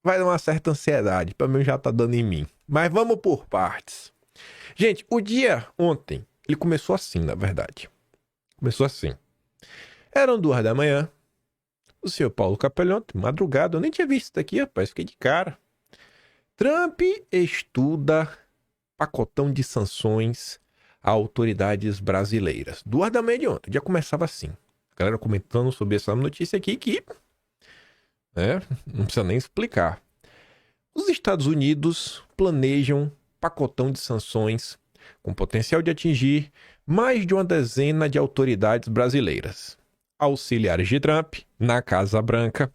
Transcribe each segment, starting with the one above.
vai dar uma certa ansiedade. Pelo menos já tá dando em mim. Mas vamos por partes. Gente, o dia ontem, ele começou assim, na verdade. Começou assim. Eram 2 da manhã. O senhor Paulo Capelão, de madrugada, eu nem tinha visto isso daqui, rapaz, fiquei de cara. Trump estuda pacotão de sanções a autoridades brasileiras. 2 da manhã de ontem, já começava assim. A galera comentando sobre essa notícia aqui que, né, não precisa nem explicar. Os Estados Unidos planejam pacotão de sanções com potencial de atingir mais de uma dezena de autoridades brasileiras. Auxiliares de Trump, na Casa Branca,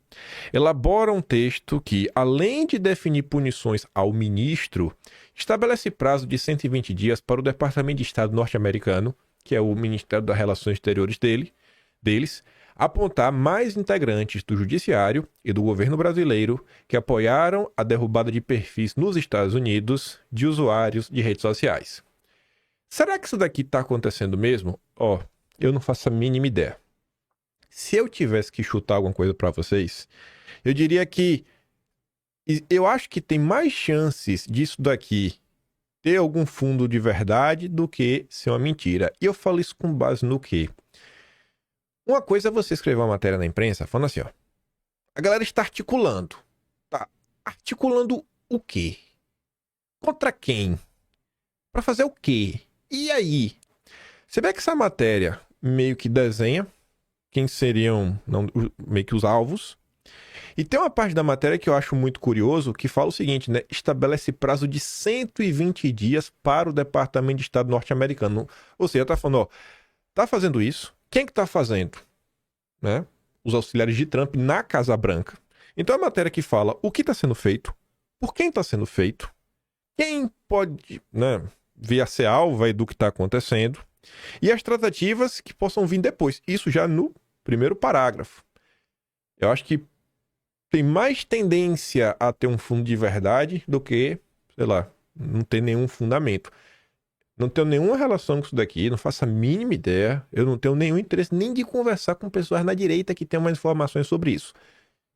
elaboram um texto que, além de definir punições ao ministro, estabelece prazo de 120 dias para o Departamento de Estado norte-americano, que é o Ministério das Relações Exteriores deles, apontar mais integrantes do judiciário e do governo brasileiro que apoiaram a derrubada de perfis nos Estados Unidos de usuários de redes sociais. Será que isso daqui está acontecendo mesmo? Eu não faço a mínima ideia. Se eu tivesse que chutar alguma coisa para vocês, eu diria que eu acho que tem mais chances disso daqui ter algum fundo de verdade do que ser uma mentira. E eu falo isso com base no quê? Uma coisa é você escrever uma matéria na imprensa falando assim, a galera está articulando. Tá articulando o quê? Contra quem? Para fazer o quê? E aí? Você vê que essa matéria meio que desenha quem seriam meio que os alvos. E tem uma parte da matéria que eu acho muito curioso, que fala o seguinte, né? Estabelece prazo de 120 dias para o Departamento de Estado norte-americano. Ou seja, tá falando, tá fazendo isso. Quem que tá fazendo? Né? Os auxiliares de Trump na Casa Branca. Então é uma matéria que fala o que está sendo feito, por quem está sendo feito, quem pode, né, vir a ser alvo aí do que está acontecendo e as tratativas que possam vir depois. Isso já no primeiro parágrafo. Eu acho que tem mais tendência a ter um fundo de verdade do que, sei lá, não ter nenhum fundamento. Não tenho nenhuma relação com isso daqui, não faço a mínima ideia. Eu não tenho nenhum interesse nem de conversar com pessoas na direita que tenham mais informações sobre isso.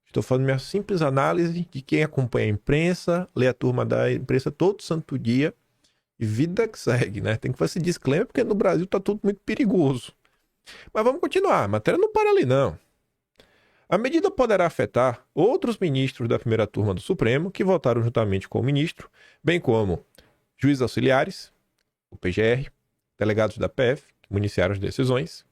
Estou fazendo minha simples análise de quem acompanha a imprensa, lê a turma da imprensa todo santo dia e vida que segue, né? Tem que fazer esse disclaimer porque no Brasil tá tudo muito perigoso. Mas vamos continuar, a matéria não para ali não. A medida poderá afetar outros ministros da primeira turma do Supremo que votaram juntamente com o ministro, bem como juízes auxiliares, o PGR, delegados da PF, que municiaram as decisões.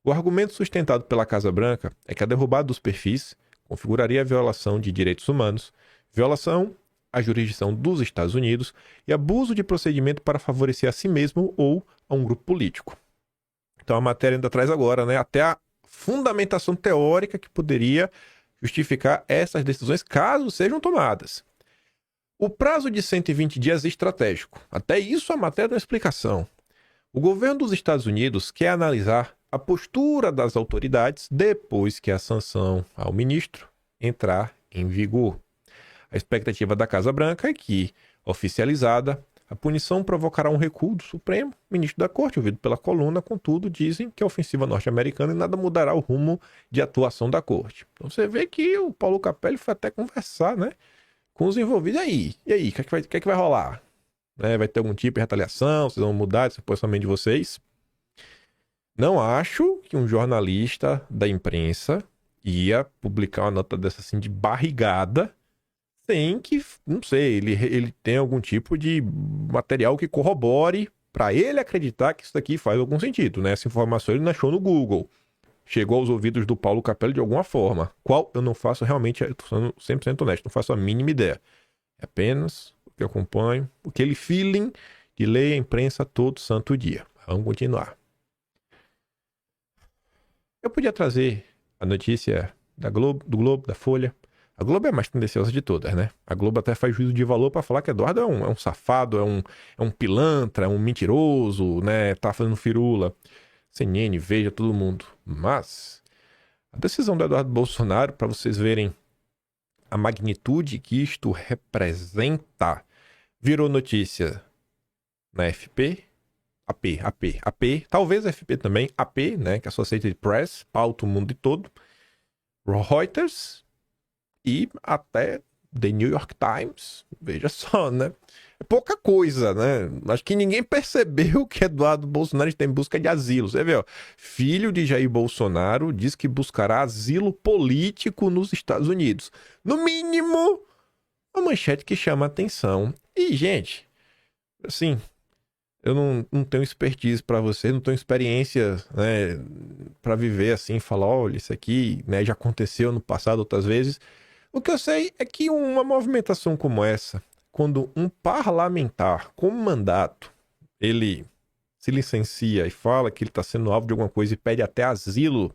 O argumento sustentado pela Casa Branca é que a derrubada dos perfis configuraria a violação de direitos humanos, violação à jurisdição dos Estados Unidos e abuso de procedimento para favorecer a si mesmo ou a um grupo político. Então a matéria ainda traz agora, né, até a fundamentação teórica que poderia justificar essas decisões caso sejam tomadas. O prazo de 120 dias é estratégico. Até isso a matéria dá uma explicação. O governo dos Estados Unidos quer analisar a postura das autoridades depois que a sanção ao ministro entrar em vigor. A expectativa da Casa Branca é que, oficializada, a punição provocará um recuo do Supremo. O ministro da Corte, ouvido pela coluna, contudo, dizem que é ofensiva norte-americana e nada mudará o rumo de atuação da Corte. Então você vê que o Paulo Capelli foi até conversar, né, com os envolvidos. E aí, o que é que vai rolar? Vai ter algum tipo de retaliação? Vocês vão mudar esse posicionamento de vocês? Não acho que um jornalista da imprensa ia publicar uma nota dessa assim de barrigada sem que, não sei, ele tem algum tipo de material que corrobore para ele acreditar que isso daqui faz algum sentido, né? Essa informação ele não achou no Google. Chegou aos ouvidos do Paulo Capello de alguma forma. Qual eu não faço realmente, eu tô sendo 100% honesto, não faço a mínima ideia. É apenas o que eu acompanho, aquele feeling de ler a imprensa todo santo dia. Vamos continuar. Eu podia trazer a notícia do Globo, da Folha. A Globo é a mais tendenciosa de todas, né? A Globo até faz juízo de valor para falar que Eduardo é um safado, é um pilantra, é um mentiroso, né? Tá fazendo firula. CNN, Veja, todo mundo. Mas a decisão do Eduardo Bolsonaro, para vocês verem a magnitude que isto representa, virou notícia na FP, AP, talvez FP também, AP, né, que é a Associated Press, pauta o mundo todo, Reuters e até The New York Times, veja só, né? É pouca coisa, né? Acho que ninguém percebeu que Eduardo Bolsonaro está em busca de asilo. Você vê, ó, filho de Jair Bolsonaro diz que buscará asilo político nos Estados Unidos. No mínimo, uma manchete que chama atenção. E, gente, assim, eu não tenho expertise para você, não tenho experiência, né, para viver assim, falar, olha, isso aqui, né, já aconteceu no passado outras vezes. O que eu sei é que uma movimentação como essa, quando um parlamentar com mandato, ele se licencia e fala que ele está sendo alvo de alguma coisa e pede até asilo,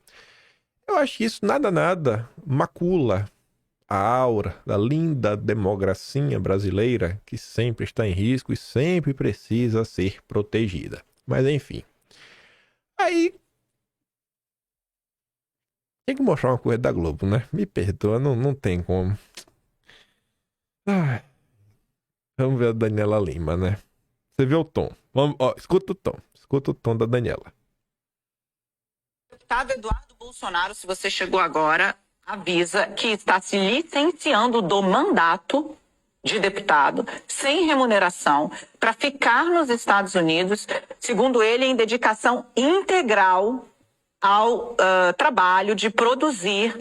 eu acho que isso nada macula a aura da linda democracia brasileira que sempre está em risco e sempre precisa ser protegida. Mas enfim. Aí tem que mostrar uma coisa da Globo, né? Me perdoa, não tem como. Ai, vamos ver a Daniela Lima, né? Você vê o tom. Vamos, ó, escuta o tom. Escuta o tom da Daniela. Deputado Eduardo Bolsonaro, se você chegou agora, avisa que está se licenciando do mandato de deputado, sem remuneração, para ficar nos Estados Unidos, segundo ele, em dedicação integral ao trabalho de produzir.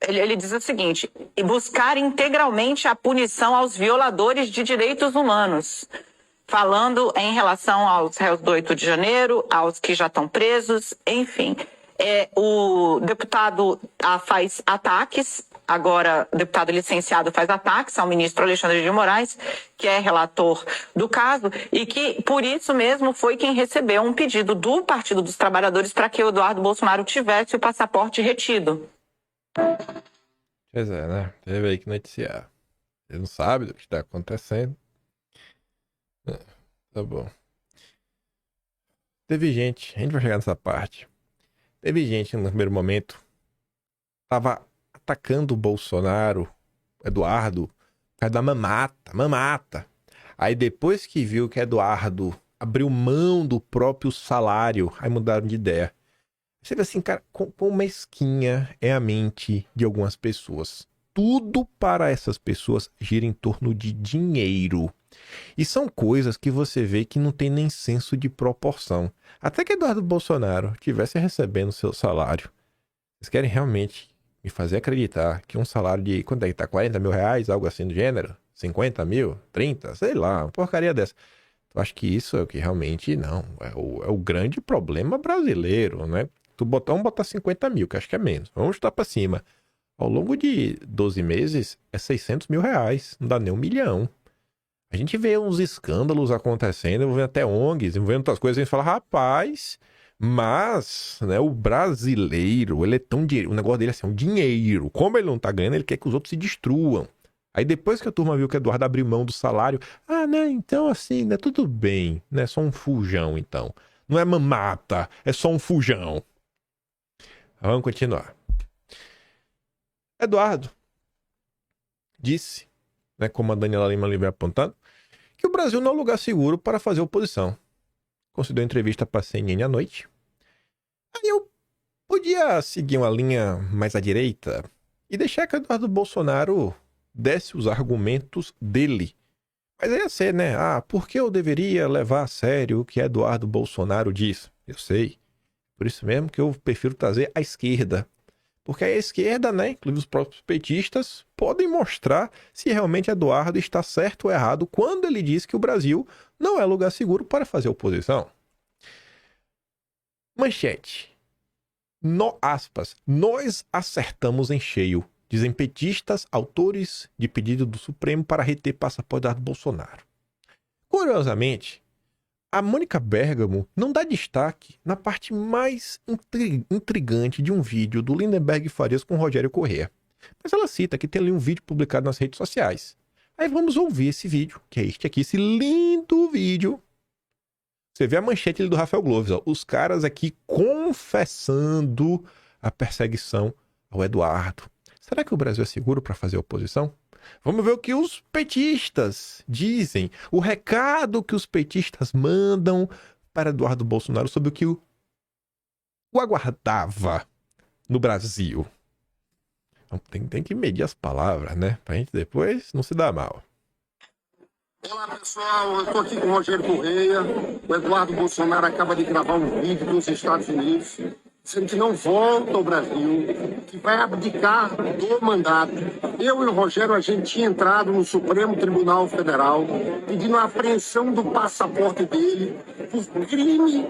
Ele diz o seguinte: e buscar integralmente a punição aos violadores de direitos humanos, falando em relação aos réus do 8 de janeiro, aos que já estão presos, enfim. O deputado faz ataques, agora o deputado licenciado faz ataques ao ministro Alexandre de Moraes, que é relator do caso, e que, por isso mesmo, foi quem recebeu um pedido do Partido dos Trabalhadores para que o Eduardo Bolsonaro tivesse o passaporte retido. Pois é, né? Teve aí que noticiar. Ele não sabe do que está acontecendo. Tá bom. Teve gente, a gente vai chegar nessa parte. Teve gente no primeiro momento tava atacando o Bolsonaro, Eduardo, por causa da mamata. Aí depois que viu que Eduardo abriu mão do próprio salário, aí mudaram de ideia. Você vê assim, cara, quão mesquinha é a mente de algumas pessoas. Tudo para essas pessoas gira em torno de dinheiro. E são coisas que você vê que não tem nem senso de proporção. Até que Eduardo Bolsonaro estivesse recebendo seu salário. Vocês querem realmente me fazer acreditar que um salário de, quanto é que tá? 40 mil reais, algo assim do gênero? 50 mil? 30? Sei lá, uma porcaria dessa. Eu acho que isso é o que realmente não. É o grande problema brasileiro, né? Vamos botar 50 mil, que acho que é menos. Vamos chutar pra cima. Ao longo de 12 meses, é 600 mil reais. Não dá nem 1 milhão. A gente vê uns escândalos acontecendo, envolvendo até ONGs, envolvendo outras coisas, a gente fala, rapaz, mas, né, o brasileiro, ele é tão dinheiro, o negócio dele é assim, é um dinheiro. Como ele não tá ganhando, ele quer que os outros se destruam. Aí depois que a turma viu que Eduardo abriu mão do salário, né, então assim, né, tudo bem, né, só um fujão então. Não é mamata, é só um fujão. Vamos continuar. Eduardo disse, né, como a Daniela Lima ali vem apontando, que o Brasil não é um lugar seguro para fazer oposição. Concedeu entrevista para a CNN à noite. Aí eu podia seguir uma linha mais à direita e deixar que Eduardo Bolsonaro desse os argumentos dele. Mas aí ia ser, né? Por que eu deveria levar a sério o que Eduardo Bolsonaro diz? Eu sei. Por isso mesmo que eu prefiro trazer a esquerda. Porque a esquerda, né, inclusive os próprios petistas, podem mostrar se realmente Eduardo está certo ou errado quando ele diz que o Brasil não é lugar seguro para fazer oposição. Manchete. Aspas. Nós acertamos em cheio, dizem petistas, autores de pedido do Supremo para reter passaporte de Eduardo Bolsonaro. Curiosamente, a Mônica Bergamo não dá destaque na parte mais intrigante de um vídeo do Lindenberg Farias com Rogério Corrêa. Mas ela cita que tem ali um vídeo publicado nas redes sociais. Aí vamos ouvir esse vídeo, que é este aqui, esse lindo vídeo. Você vê a manchete ali do Rafael Gloves, ó, os caras aqui confessando a perseguição ao Eduardo. Será que o Brasil é seguro para fazer oposição? Vamos ver o que os petistas dizem, o recado que os petistas mandam para Eduardo Bolsonaro sobre o que o aguardava no Brasil. Então tem que medir as palavras, né? Pra gente depois não se dar mal. Olá pessoal, eu estou aqui com o Rogério Correia. O Eduardo Bolsonaro acaba de gravar um vídeo nos Estados Unidos dizendo que não volta ao Brasil, que vai abdicar do mandato. Eu e o Rogério, a gente tinha entrado no Supremo Tribunal Federal pedindo a apreensão do passaporte dele por crime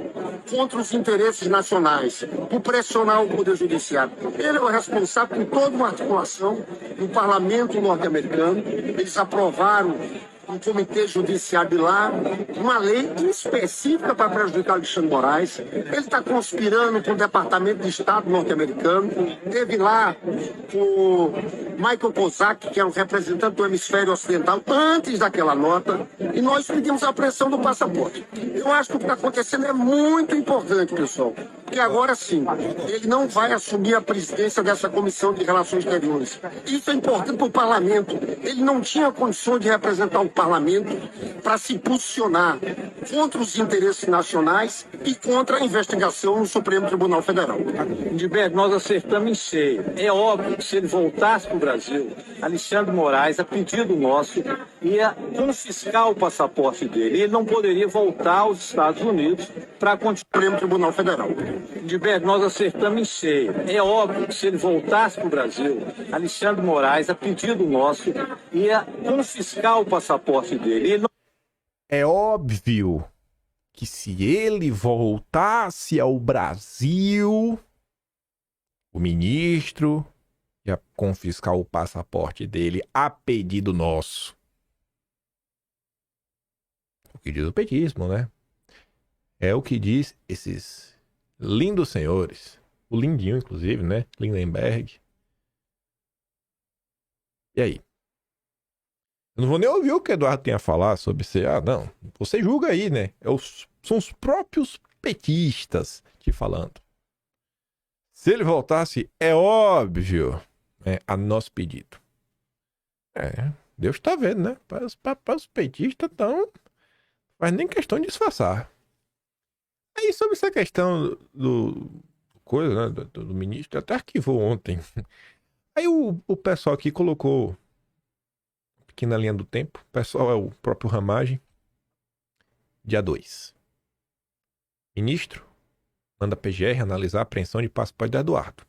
contra os interesses nacionais, por pressionar o Poder Judiciário. Ele é o responsável por toda uma articulação no parlamento norte-americano. Eles aprovaram um comitê judiciário de lá, uma lei específica para prejudicar Alexandre de Moraes. Ele está conspirando com o Departamento de Estado norte-americano. Teve lá o Michael Kozak, que é o representante do hemisfério ocidental, antes daquela nota, e nós pedimos a apreensão do passaporte. Eu acho que o que está acontecendo é muito importante, pessoal, porque agora sim, ele não vai assumir a presidência dessa Comissão de Relações Exteriores. Isso é importante para o parlamento. Ele não tinha condições de representar o parlamento para se posicionar contra os interesses nacionais e contra a investigação no Supremo Tribunal Federal. Gilberto, nós acertamos em cheio. É óbvio que se ele voltasse para o Brasil, Alexandre de Moraes, a pedido nosso, ia confiscar o passaporte dele. Ele não poderia voltar aos Estados Unidos para continuar no Supremo Tribunal Federal. Gilberto, nós acertamos em cheio. É óbvio que se ele voltasse para o Brasil, Alexandre de Moraes, a pedido nosso, ia confiscar o passaporte dele. Ele não... É óbvio que se ele voltasse ao Brasil, o ministro ia confiscar o passaporte dele a pedido nosso. O que diz o petismo, né? É o que diz esses lindos senhores. O lindinho, inclusive, né? Lindenberg. E aí? Eu não vou nem ouvir o que o Eduardo tem a falar sobre ser... Ah, não. Você julga aí, né? São os próprios petistas te falando. Se ele voltasse, é óbvio, a nosso pedido. Deus tá vendo, né? Para os petistas, então... Faz nem questão de disfarçar. Aí, sobre essa questão do coisa, né? Do ministro, até arquivou ontem. Aí o pessoal aqui colocou... Aqui na linha do tempo. O pessoal é o próprio Ramagem. Dia 2. Ministro manda a PGR analisar a apreensão de passaporte de Eduardo.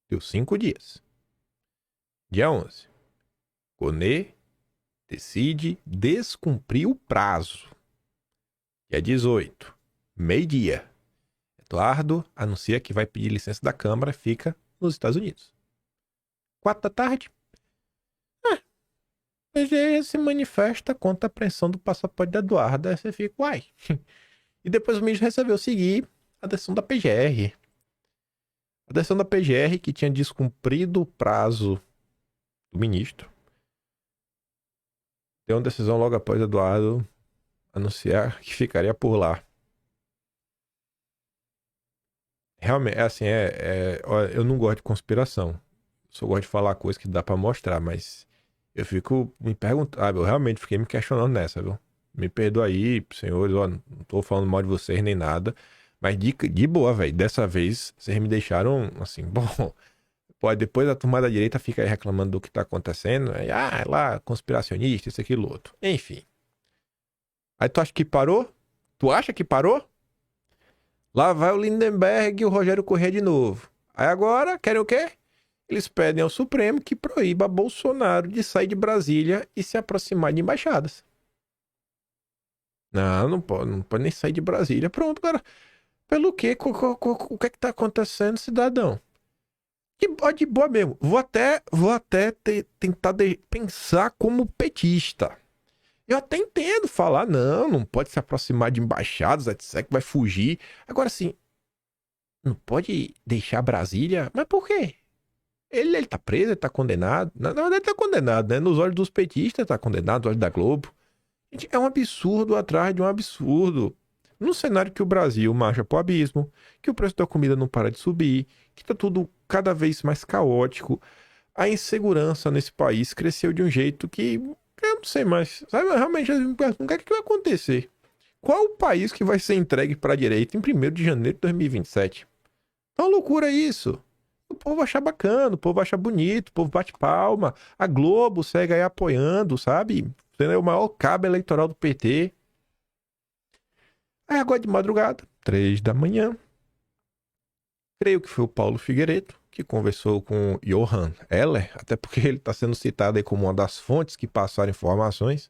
Deu 5 dias. Dia 11. Gonê decide descumprir o prazo. Dia 18. Meio-dia. Eduardo anuncia que vai pedir licença da Câmara e fica nos Estados Unidos. 4 da tarde. A PGR se manifesta contra a apreensão do passaporte de Eduardo. Aí você fica, uai. E depois o ministro resolveu seguir a decisão da PGR. A decisão da PGR, que tinha descumprido o prazo do ministro, deu uma decisão logo após Eduardo anunciar que ficaria por lá. Realmente, assim, eu não gosto de conspiração. Só gosto de falar coisas que dá pra mostrar, mas eu fico me perguntando, eu realmente fiquei me questionando nessa, viu? Me perdoa aí, senhores, não tô falando mal de vocês nem nada, mas de boa, velho, dessa vez vocês me deixaram, assim, bom, pode depois a turma da direita fica aí reclamando do que tá acontecendo, aí, lá, conspiracionista, isso, aquilo, outro, enfim. Aí tu acha que parou? Tu acha que parou? Lá vai o Lindenberg e o Rogério Correia de novo. Aí agora, querem o quê? Eles pedem ao Supremo que proíba Bolsonaro de sair de Brasília e se aproximar de embaixadas. Não pode nem sair de Brasília. Pronto, cara. Pelo quê? O que é que tá acontecendo, cidadão? De boa mesmo. Vou até tentar pensar como petista. Eu até entendo falar, não pode se aproximar de embaixadas, etc, que vai fugir. Agora, assim, não pode deixar Brasília? Mas por quê? Ele tá preso, ele tá condenado. Na verdade, ele tá condenado, né? Nos olhos dos petistas, ele tá condenado, nos olhos da Globo. Gente, é um absurdo atrás de um absurdo. Num cenário que o Brasil marcha pro abismo, que o preço da comida não para de subir, que tá tudo cada vez mais caótico. A insegurança nesse país cresceu de um jeito que... Eu não sei mais. Sabe, realmente, eu me pergunto, o que é que vai acontecer? Qual o país que vai ser entregue para a direita em 1º de janeiro de 2027? É uma loucura isso. O povo acha bacana, o povo acha bonito, o povo bate palma. A Globo segue aí apoiando, sabe? Sendo o maior cabo eleitoral do PT. Aí agora de madrugada, 3 da manhã, creio que foi o Paulo Figueiredo que conversou com Johann Heller, até porque ele está sendo citado aí como uma das fontes que passaram informações.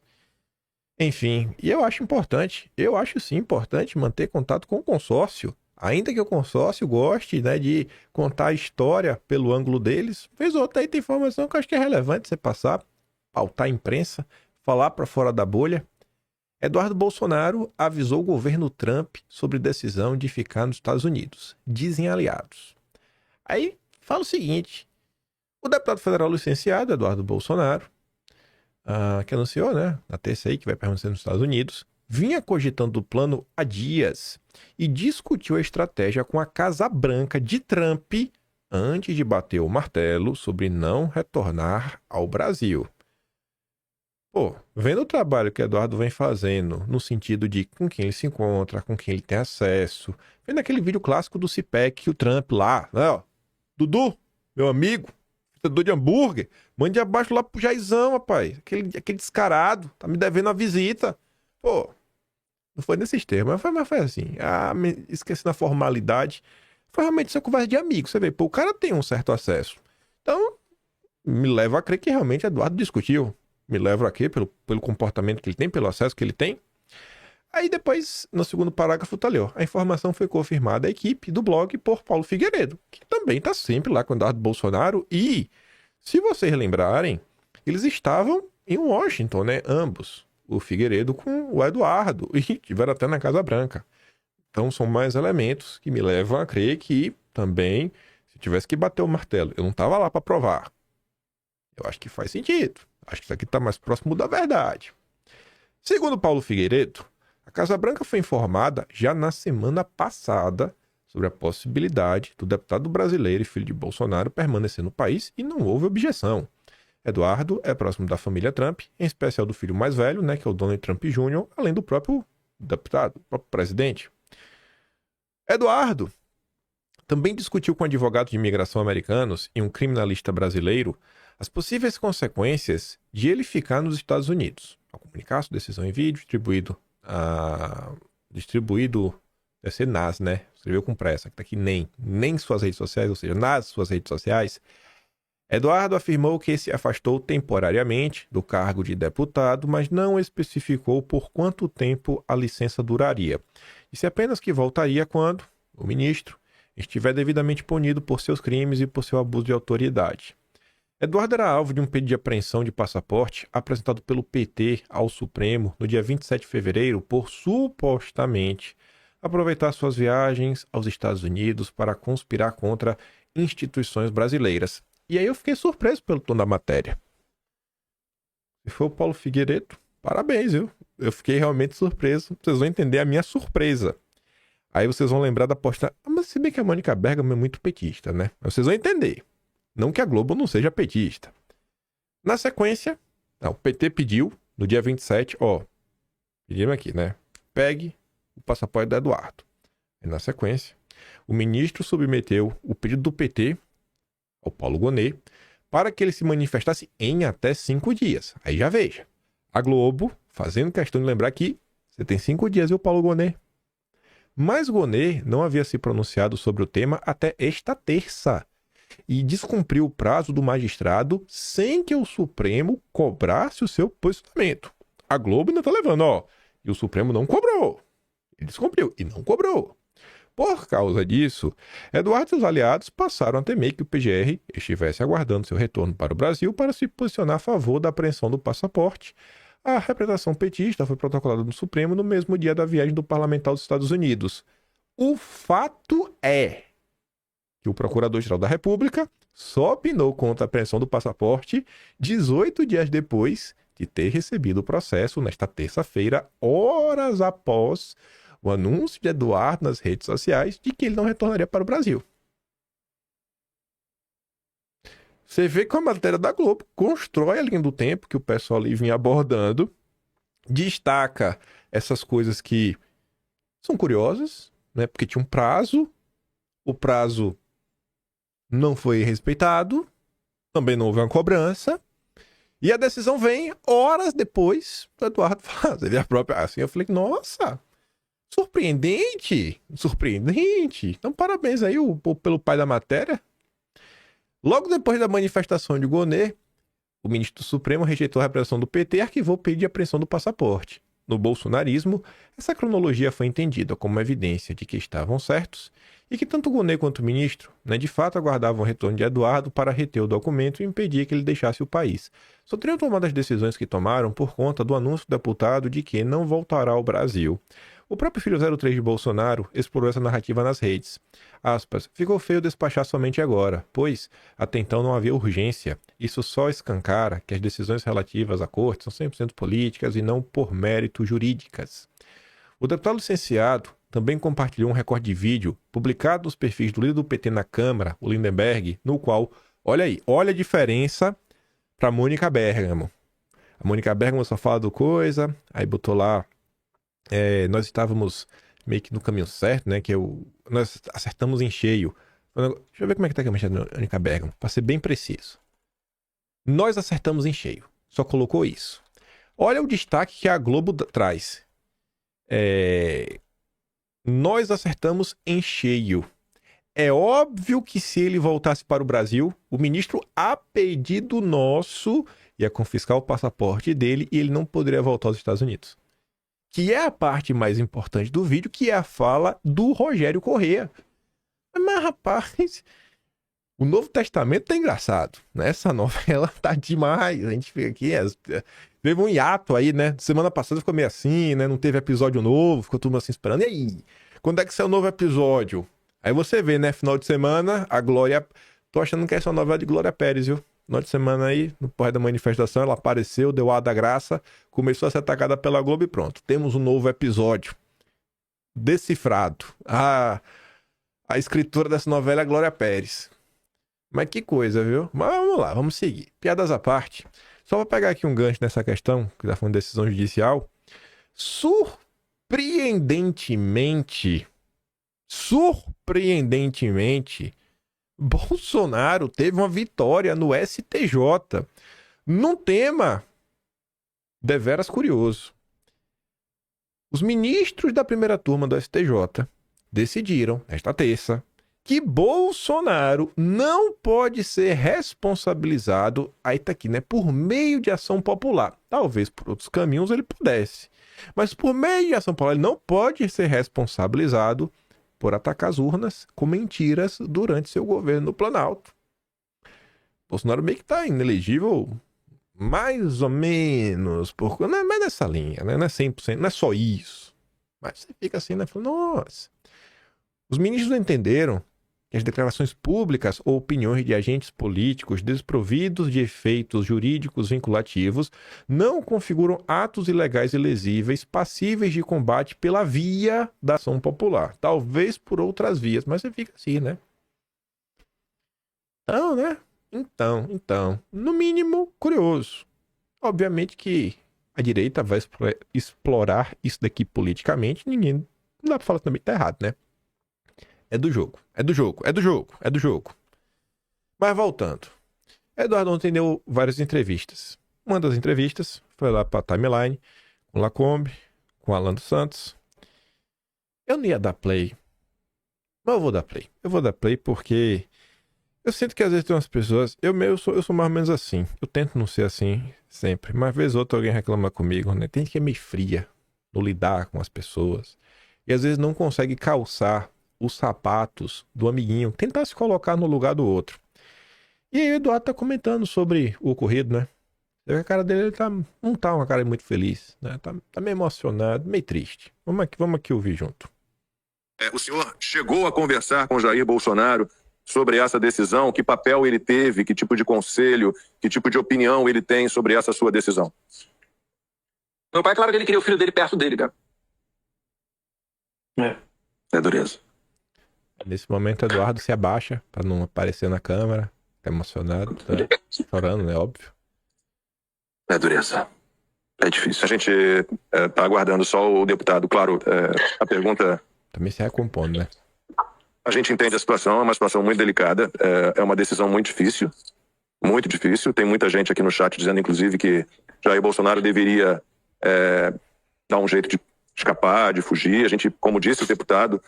Enfim, e eu acho sim importante manter contato com o consórcio. Ainda que o consórcio goste, né, de contar a história pelo ângulo deles, vez ou outra aí tem informação que eu acho que é relevante você passar, pautar a imprensa, falar para fora da bolha. Eduardo Bolsonaro avisou o governo Trump sobre decisão de ficar nos Estados Unidos. Dizem aliados. Aí fala o seguinte: o deputado federal licenciado Eduardo Bolsonaro, que anunciou, né, na terça aí que vai permanecer nos Estados Unidos, vinha cogitando o plano há dias e discutiu a estratégia com a Casa Branca de Trump antes de bater o martelo sobre não retornar ao Brasil. Pô, vendo o trabalho que o Eduardo vem fazendo, no sentido de com quem ele se encontra, com quem ele tem acesso, vendo aquele vídeo clássico do CIPEC que o Trump lá, né, ó, Dudu, meu amigo, fritador de hambúrguer, mande abaixo lá pro Jairzão, rapaz, aquele descarado, tá me devendo uma visita. Pô, não foi nesses termos, mas foi assim, esquecendo a formalidade, foi realmente essa conversa de amigo, você vê, pô, o cara tem um certo acesso. Então, me leva a crer que realmente Eduardo discutiu. Me leva aqui pelo comportamento que ele tem, pelo acesso que ele tem. Aí depois, no segundo parágrafo, tá ali, ó. A informação foi confirmada à equipe do blog por Paulo Figueiredo, que também tá sempre lá com o Eduardo Bolsonaro. E, se vocês lembrarem, eles estavam em Washington, né? Ambos. O Figueiredo com o Eduardo. E estiveram até na Casa Branca. Então, são mais elementos que me levam a crer que também, se tivesse que bater o martelo, eu não tava lá para provar. Eu acho que faz sentido. Acho que isso aqui está mais próximo da verdade. Segundo Paulo Figueiredo, a Casa Branca foi informada já na semana passada sobre a possibilidade do deputado brasileiro e filho de Bolsonaro permanecer no país e não houve objeção. Eduardo é próximo da família Trump, em especial do filho mais velho, né, que é o Donald Trump Jr., além do próprio deputado, o próprio presidente. Eduardo também discutiu com advogados de imigração americanos e um criminalista brasileiro as possíveis consequências de ele ficar nos Estados Unidos. Ao comunicar sua decisão em vídeo, distribuído, deve ser nas, né? Escreveu com pressa, que tá aqui nem suas redes sociais, ou seja, nas suas redes sociais. Eduardo afirmou que se afastou temporariamente do cargo de deputado, mas não especificou por quanto tempo a licença duraria. Disse apenas que voltaria quando o ministro estiver devidamente punido por seus crimes e por seu abuso de autoridade. Eduardo era alvo de um pedido de apreensão de passaporte apresentado pelo PT ao Supremo no dia 27 de fevereiro por supostamente aproveitar suas viagens aos Estados Unidos para conspirar contra instituições brasileiras. E aí eu fiquei surpreso pelo tom da matéria. Se foi o Paulo Figueiredo, parabéns, viu? Eu fiquei realmente surpreso. Vocês vão entender a minha surpresa. Aí vocês vão lembrar da postagem. Mas se bem que a Mônica Bergamo é muito petista, né? Mas vocês vão entender. Não que a Globo não seja petista. Na sequência, o PT pediu, no dia 27, pediram aqui, né? Pegue o passaporte do Eduardo. E na sequência, o ministro submeteu o pedido do PT ao Paulo Gonet para que ele se manifestasse em até 5 dias. Aí já veja. A Globo fazendo questão de lembrar que você tem 5 dias, viu, Paulo Gonet? Mas Gonet não havia se pronunciado sobre o tema até esta terça e descumpriu o prazo do magistrado sem que o Supremo cobrasse o seu posicionamento. A Globo ainda tá levando, e o Supremo não cobrou. Ele descumpriu e não cobrou. Por causa disso, Eduardo e seus aliados passaram a temer que o PGR estivesse aguardando seu retorno para o Brasil para se posicionar a favor da apreensão do passaporte. A representação petista foi protocolada no Supremo no mesmo dia da viagem do parlamentar aos Estados Unidos. O fato é que o Procurador-Geral da República só opinou contra a apreensão do passaporte 18 dias depois de ter recebido o processo nesta terça-feira, horas após o anúncio de Eduardo nas redes sociais de que ele não retornaria para o Brasil. Você vê que a matéria da Globo constrói a linha do tempo que o pessoal ali vinha abordando, destaca essas coisas que são curiosas, né? Porque tinha um prazo, o prazo não foi respeitado, também não houve uma cobrança, e a decisão vem horas depois do Eduardo fazer a própria. Assim, eu falei, nossa, surpreendente. Então, parabéns aí pelo pai da matéria. Logo depois da manifestação de Gonê, o ministro do Supremo rejeitou a repressão do PT e arquivou o pedido de apreensão do passaporte. No bolsonarismo, essa cronologia foi entendida como evidência de que estavam certos e que tanto Gonê quanto o ministro, de fato, aguardavam o retorno de Eduardo para reter o documento e impedir que ele deixasse o país. Só teriam tomado as decisões que tomaram por conta do anúncio do deputado de que não voltará ao Brasil. O próprio filho 03 de Bolsonaro explorou essa narrativa nas redes. Aspas, ficou feio despachar somente agora, pois até então não havia urgência. Isso só escancara que as decisões relativas à corte são 100% políticas e não por mérito jurídicas. O deputado licenciado também compartilhou um recorte de vídeo publicado nos perfis do líder do PT na Câmara, o Lindenberg, no qual, olha aí, olha a diferença para Mônica Bergamo. A Mônica Bergamo só fala do coisa, aí botou lá, nós estávamos meio que no caminho certo, né? Nós acertamos em cheio. Deixa eu ver como é que tá aqui a mensagem da Mônica Bergamo, para ser bem preciso. Nós acertamos em cheio. Só colocou isso. Olha o destaque que a Globo traz. Nós acertamos em cheio. É óbvio que se ele voltasse para o Brasil, o ministro, a pedido nosso, ia confiscar o passaporte dele e ele não poderia voltar aos Estados Unidos. Que é a parte mais importante do vídeo, que é a fala do Rogério Corrêa. Mas, rapaz, o Novo Testamento tá engraçado, né? Essa novela tá demais. A gente fica aqui, teve um hiato aí, né? Semana passada ficou meio assim, né? Não teve episódio novo, ficou todo mundo assim esperando. E aí? Quando é que sai o novo episódio? Aí você vê, né? Final de semana, a Glória... Tô achando que essa é uma novela de Glória Pérez, viu? Final de semana aí, no pós da manifestação, ela apareceu, deu a da graça, começou a ser atacada pela Globo e pronto. Temos um novo episódio. Decifrado. A escritora dessa novela é a Glória Pérez. Mas que coisa, viu? Mas vamos lá, vamos seguir. Piadas à parte. Só vou pegar aqui um gancho nessa questão, que tá falando de decisão judicial. Surpreendentemente, Bolsonaro teve uma vitória no STJ, num tema deveras curioso. Os ministros da primeira turma do STJ decidiram, esta terça, que Bolsonaro não pode ser responsabilizado, aí tá aqui, né, por meio de ação popular. Talvez por outros caminhos ele pudesse, mas por meio de ação popular ele não pode ser responsabilizado por atacar as urnas com mentiras durante seu governo no Planalto. Bolsonaro meio que tá inelegível mais ou menos, não é mais nessa linha, né? Não é 100%, não é só isso. Mas você fica assim, né? Falando, nossa. Os ministros entenderam que as declarações públicas ou opiniões de agentes políticos desprovidos de efeitos jurídicos vinculativos não configuram atos ilegais e lesíveis passíveis de combate pela via da ação popular. Talvez por outras vias, mas você fica assim, né? Então, né? Então, no mínimo, curioso. Obviamente que a direita vai explorar isso daqui politicamente, não dá pra falar também que tá errado, né? É do jogo. Mas voltando. Eduardo ontem deu várias entrevistas. Uma das entrevistas foi lá pra Timeline, com Lacombe, com Alan dos Santos. Eu não ia dar play, mas eu vou dar play. Eu vou dar play porque eu sinto que às vezes tem umas pessoas... Eu sou mais ou menos assim. Eu tento não ser assim sempre. Mas às vezes outra alguém reclama comigo, né? Tem gente que é meio fria no lidar com as pessoas. E às vezes não consegue calçar os sapatos do amiguinho, tentar se colocar no lugar do outro. E aí o Eduardo tá comentando sobre o ocorrido, né? A cara dele não tá uma cara muito feliz, né? Tá meio emocionado, meio triste. Vamos aqui ouvir junto. O senhor chegou a conversar com Jair Bolsonaro sobre essa decisão? Que papel ele teve? Que tipo de conselho? Que tipo de opinião ele tem sobre essa sua decisão? Meu pai, claro que ele queria o filho dele perto dele, cara. É dureza. Nesse momento, Eduardo se abaixa pra não aparecer na câmera. Tá emocionado, tá chorando, né? Óbvio. É dureza. É difícil. A gente tá aguardando só o deputado. Claro, a pergunta... Também se recompondo, né? A gente entende a situação, é uma situação muito delicada, é uma decisão muito difícil. Muito difícil. Tem muita gente aqui no chat dizendo, inclusive, que Jair Bolsonaro deveria dar um jeito de escapar, de fugir. A gente, como disse o deputado,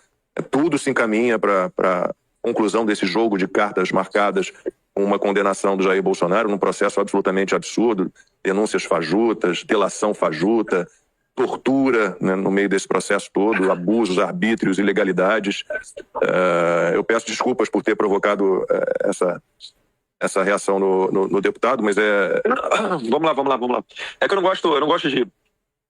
tudo se encaminha para a conclusão desse jogo de cartas marcadas com uma condenação do Jair Bolsonaro num processo absolutamente absurdo, denúncias fajutas, delação fajuta, tortura, né, no meio desse processo todo, abusos, arbítrios, ilegalidades. Eu peço desculpas por ter provocado essa reação no deputado, mas Vamos lá. É que eu não gosto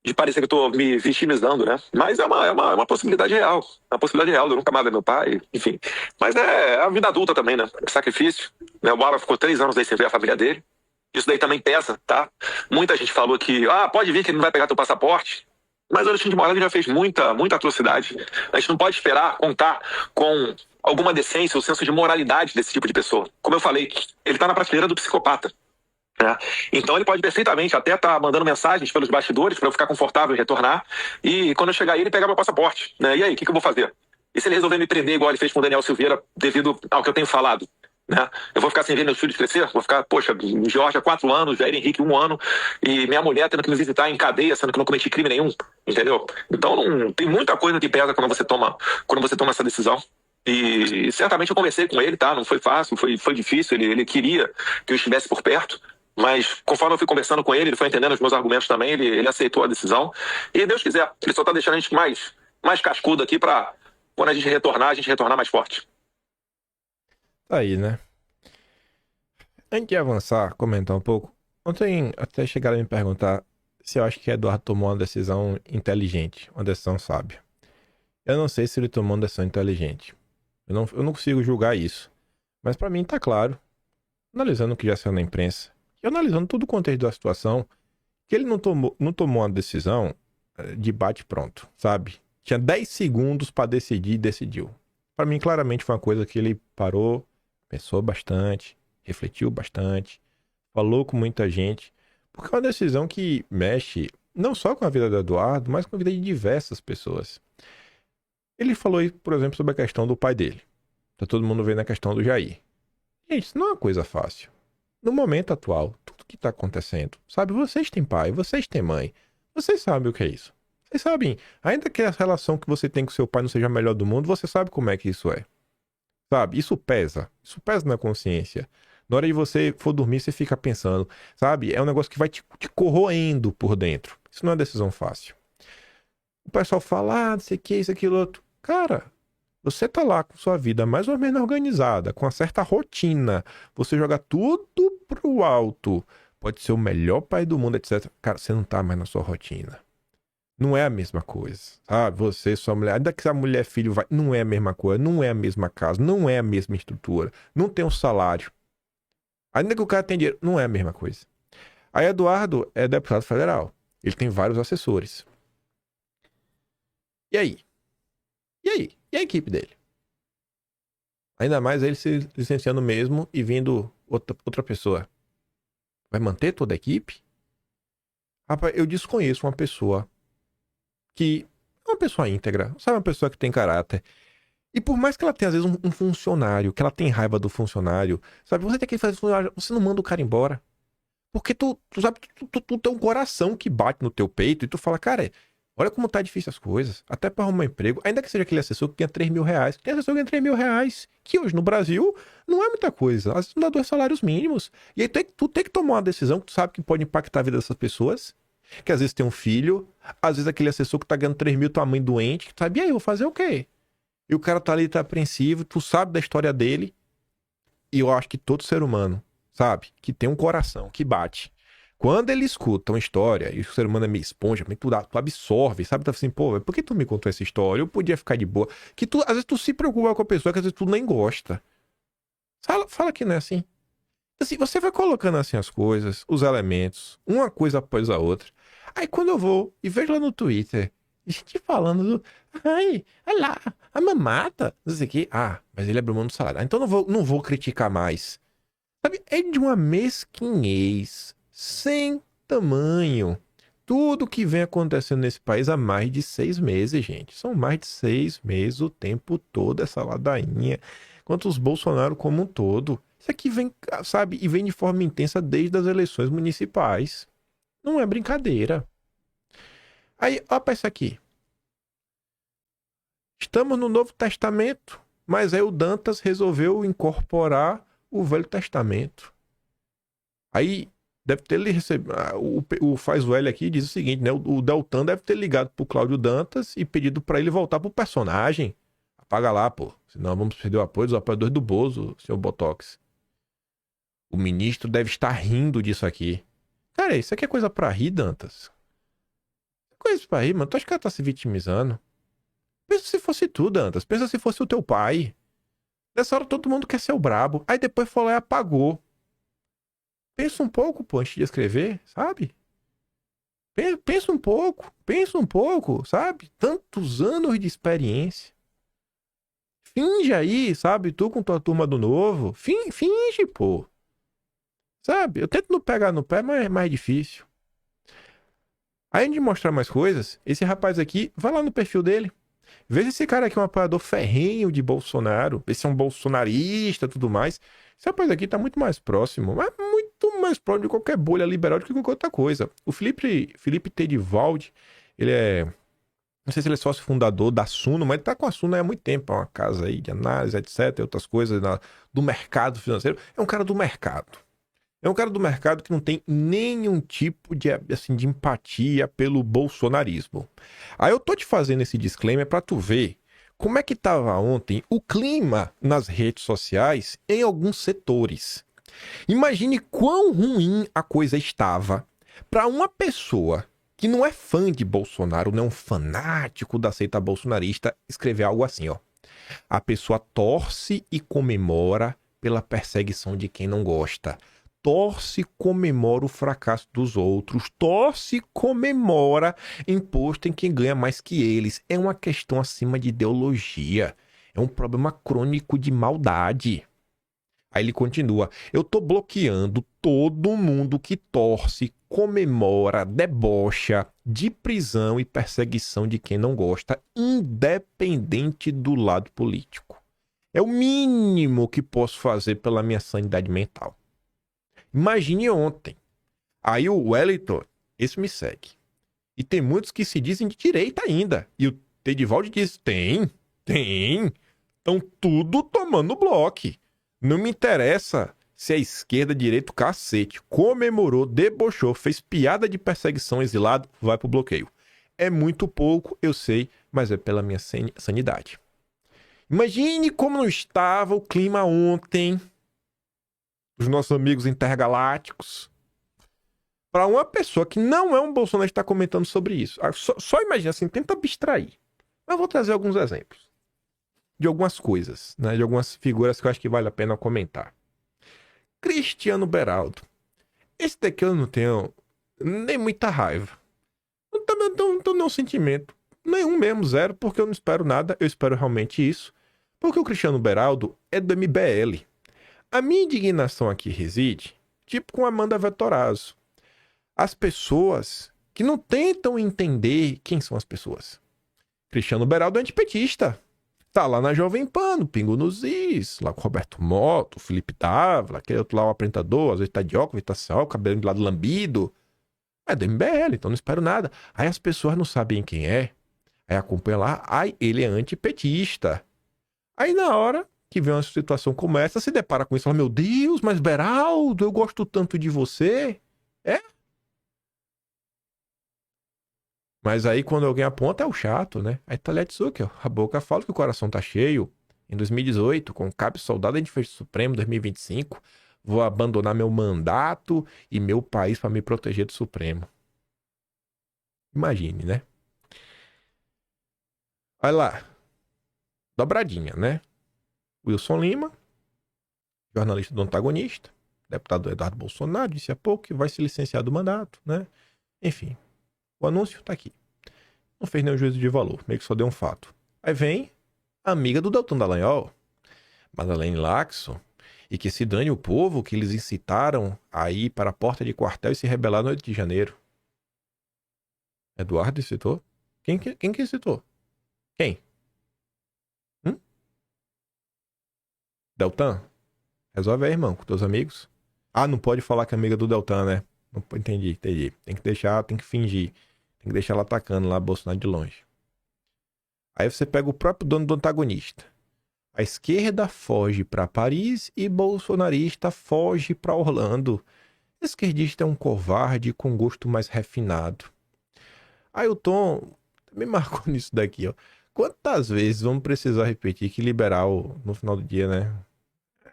de parecer que eu tô me vitimizando, né? Mas é uma possibilidade real. É uma possibilidade real. Eu nunca mais ver meu pai, enfim. Mas é a vida adulta também, né? Que sacrifício. Né? O Alan ficou 3 anos aí sem ver a família dele. Isso daí também pesa, tá? Muita gente falou que, pode vir que ele não vai pegar teu passaporte. Mas o Alexandre de Moraes já fez muita atrocidade. A gente não pode contar com alguma decência ou senso de moralidade desse tipo de pessoa. Como eu falei, ele tá na prateleira do psicopata. Né? Então ele pode perfeitamente até estar mandando mensagens pelos bastidores para eu ficar confortável em retornar. E quando eu chegar aí, ele pegar meu passaporte. Né? E aí, o que eu vou fazer? E se ele resolver me prender igual ele fez com o Daniel Silveira devido ao que eu tenho falado? Né? Eu vou ficar sem ver meus filhos crescer? Vou ficar, Jorge há 4 anos, Jair Henrique 1 ano, e minha mulher tendo que me visitar em cadeia, sendo que não cometi crime nenhum, entendeu? Então tem muita coisa que pesa quando você toma essa decisão. E certamente eu conversei com ele, tá? Não foi fácil, foi difícil, ele queria que eu estivesse por perto, mas conforme eu fui conversando com ele foi entendendo os meus argumentos também, ele aceitou a decisão, e Deus quiser, ele só tá deixando a gente mais cascudo aqui pra quando a gente retornar mais forte. Tá aí, né? Antes de avançar, comentar um pouco. Ontem até chegaram a me perguntar se eu acho que Eduardo tomou uma decisão inteligente, uma decisão sábia. Eu não sei se ele tomou uma decisão inteligente. Eu não consigo julgar isso. Mas pra mim tá claro, analisando o que já saiu na imprensa, e analisando todo o contexto da situação, que ele não tomou uma decisão de bate-pronto, sabe? Tinha 10 segundos pra decidir e decidiu. Pra mim, claramente foi uma coisa que ele parou, pensou bastante, refletiu bastante, falou com muita gente, porque é uma decisão que mexe não só com a vida do Eduardo, mas com a vida de diversas pessoas. Ele falou, por exemplo, sobre a questão do pai dele. Tá todo mundo vendo a questão do Jair. Gente, isso não é uma coisa fácil. No momento atual, tudo que tá acontecendo, sabe? Vocês têm pai, vocês têm mãe, vocês sabem o que é isso. Vocês sabem, ainda que a relação que você tem com seu pai não seja a melhor do mundo, você sabe como é que isso é. Sabe? Isso pesa na consciência. Na hora de você for dormir, você fica pensando, sabe? É um negócio que vai te corroendo por dentro. Isso não é uma decisão fácil. O pessoal fala, não sei o que, isso, aquilo, outro. Cara, você tá lá com sua vida mais ou menos organizada, com uma certa rotina. Você joga tudo pro alto. Pode ser o melhor pai do mundo, etc. Cara, você não tá mais na sua rotina. Não é a mesma coisa, sabe? Você, sua mulher, ainda que a mulher, filho, vai, não é a mesma coisa, não é a mesma casa, não é a mesma estrutura, não tem um salário. Ainda que o cara tenha dinheiro, não é a mesma coisa. Aí Eduardo é deputado federal, ele tem vários assessores. E aí? E a equipe dele? Ainda mais ele se licenciando mesmo e vindo outra pessoa. Vai manter toda a equipe? Rapaz, eu desconheço uma pessoa que é uma pessoa íntegra, sabe, uma pessoa que tem caráter. E por mais que ela tenha, às vezes, um funcionário, que ela tem raiva do funcionário, sabe, você tem que fazer funcionário, você não manda o cara embora. Porque tu sabe, tu tem um coração que bate no teu peito e tu fala, cara, olha como tá difícil as coisas, até para arrumar um emprego, ainda que seja aquele assessor que ganha 3 mil reais, tem assessor que ganha 3 mil reais, que hoje no Brasil não é muita coisa, às vezes não dá 2 salários mínimos. E aí tu tem que tomar uma decisão que tu sabe que pode impactar a vida dessas pessoas, que às vezes tem um filho, às vezes aquele assessor que tá ganhando 3 mil, tua mãe doente, que tu sabe, e aí, eu vou fazer o quê? E o cara tá ali, tá apreensivo, tu sabe da história dele, e eu acho que todo ser humano, sabe, que tem um coração, que bate. Quando ele escuta uma história, e o ser humano é meio esponja, tu absorve, sabe, tá assim, pô, por que tu me contou essa história? Eu podia ficar de boa. Que tu, às vezes tu se preocupa com a pessoa, que às vezes tu nem gosta. Fala que não é assim. Assim, você vai colocando assim as coisas, os elementos, uma coisa após a outra. Aí quando eu vou e vejo lá no Twitter, gente falando do... Ai, olha lá, a mamata, não sei o quê. Ah, mas ele abriu mão do salário. Então não vou criticar mais. Sabe, é de uma mesquinhez sem tamanho. tudo que vem acontecendo nesse país há mais de 6 meses, gente. São mais de 6 meses o tempo todo, essa ladainha. Quanto os Bolsonaro como um todo. Isso aqui vem, sabe, e vem de forma intensa desde as eleições municipais. Não é brincadeira. Aí, ó pra isso aqui. Estamos no Novo Testamento, mas aí o Dantas resolveu incorporar o Velho Testamento. Aí deve ter ele recebido. O Faz o L aqui diz o seguinte, né? O Deltan deve ter ligado pro Cláudio Dantas e pedido pra ele voltar pro personagem. Apaga lá, pô. Senão vamos perder o apoio dos apoiadores do Bozo, seu Botox. O ministro deve estar rindo disso aqui. Cara, isso aqui é coisa pra rir, Dantas. Coisa pra rir, mano. Tu acha que ela tá se vitimizando? Pensa se fosse tu, Dantas. Pensa se fosse o teu pai. Nessa hora todo mundo quer ser o brabo. Aí depois foi lá e apagou. Pensa um pouco, pô, antes de escrever, sabe? Pensa um pouco, sabe? Tantos anos de experiência. Finge aí, sabe? Tu com tua turma do novo. Finge, pô. Sabe? Eu tento não pegar no pé, mas é mais difícil. Aí, antes de mostrar mais coisas, esse rapaz aqui, vai lá no perfil dele. Vê se esse cara aqui é um apoiador ferrenho de Bolsonaro. Vê se é um bolsonarista e tudo mais. Esse rapaz aqui tá muito mais próximo. Mas muito mais próximo de qualquer bolha liberal do que qualquer outra coisa. O Felipe Tedivaldi, ele é... Não sei se ele é sócio fundador da Suno, mas ele tá com a Suno há muito tempo. É uma casa aí de análise, etc. Outras coisas do mercado financeiro. É um cara do mercado. É um cara do mercado que não tem nenhum tipo de empatia pelo bolsonarismo. Aí eu tô te fazendo esse disclaimer pra tu ver como é que tava ontem o clima nas redes sociais em alguns setores. Imagine quão ruim a coisa estava pra uma pessoa que não é fã de Bolsonaro, não é um fanático da seita bolsonarista, escrever algo assim, ó. A pessoa torce e comemora pela perseguição de quem não gosta. Torce e comemora o fracasso dos outros. Torce e comemora imposto em quem ganha mais que eles. É uma questão acima de ideologia. É um problema crônico de maldade. Aí ele continua. Eu tô bloqueando todo mundo que torce, comemora, debocha de prisão e perseguição de quem não gosta, independente do lado político. É o mínimo que posso fazer pela minha sanidade mental. Imagine ontem. Aí o Wellington, esse me segue. E tem muitos que se dizem de direita ainda. E o Tedivaldi diz, tem. Estão tudo tomando bloco. Não me interessa se é esquerda, direita, cacete. Comemorou, debochou, fez piada de perseguição, exilado, vai pro bloqueio. É muito pouco, eu sei, mas é pela minha sanidade. Imagine como não estava o clima ontem... os nossos amigos intergalácticos, para uma pessoa que não é um bolsonarista estar comentando sobre isso. Só imagina assim, tenta abstrair. Mas eu vou trazer alguns exemplos de algumas coisas, né? De algumas figuras que eu acho que vale a pena comentar. Cristiano Beraldo. Esse daqui eu não tenho nem muita raiva. Não tenho nenhum sentimento. Nenhum mesmo, zero, porque eu não espero nada. Eu espero realmente isso. Porque o Cristiano Beraldo é do MBL. A minha indignação aqui reside, tipo com Amanda Vettorazzo. As pessoas que não tentam entender quem são as pessoas. Cristiano Beraldo é antipetista. Tá lá na Jovem Pan, no Pingo nos Is, lá com o Roberto Motto, o Felipe Dávila, aquele outro lá, o apresentador, às vezes tá de óculos, tá sem óculos, cabelo de lado lambido. É do MBL, então não espero nada. Aí as pessoas não sabem quem é. Aí acompanha lá, ele é antipetista. Aí na hora que vê uma situação como essa, se depara com isso, fala, meu Deus, mas Beraldo, eu gosto tanto de você. É? Mas aí quando alguém aponta é o chato, né? Aí tá Letsuki, a boca fala que o coração tá cheio. Em 2018, com cabe soldado em defesa do Supremo, 2025, vou abandonar meu mandato e meu país para me proteger do Supremo. Imagine, né? Olha lá. Dobradinha, né? Wilson Lima, jornalista do Antagonista, deputado Eduardo Bolsonaro, disse há pouco que vai se licenciar do mandato, né? Enfim, o anúncio tá aqui. Não fez nenhum juízo de valor, meio que só deu um fato. Aí vem a amiga do Deltan Dallagnol, Madeleine Lacson, e que se dane o povo que eles incitaram a ir para a porta de quartel e se rebelar no 8 de janeiro. Eduardo citou? Quem que citou? Quem? Deltan? Resolve aí, irmão, com teus amigos. Ah, não pode falar que é amiga do Deltan, né? Não, entendi. Tem que fingir. Tem que deixar ela atacando lá Bolsonaro de longe. Aí você pega o próprio dono do antagonista. A esquerda foge para Paris e bolsonarista foge para Orlando. Esquerdista é um covarde com gosto mais refinado. Aí o Tom me marcou nisso daqui, ó. Quantas vezes vamos precisar repetir que liberal, no final do dia, né?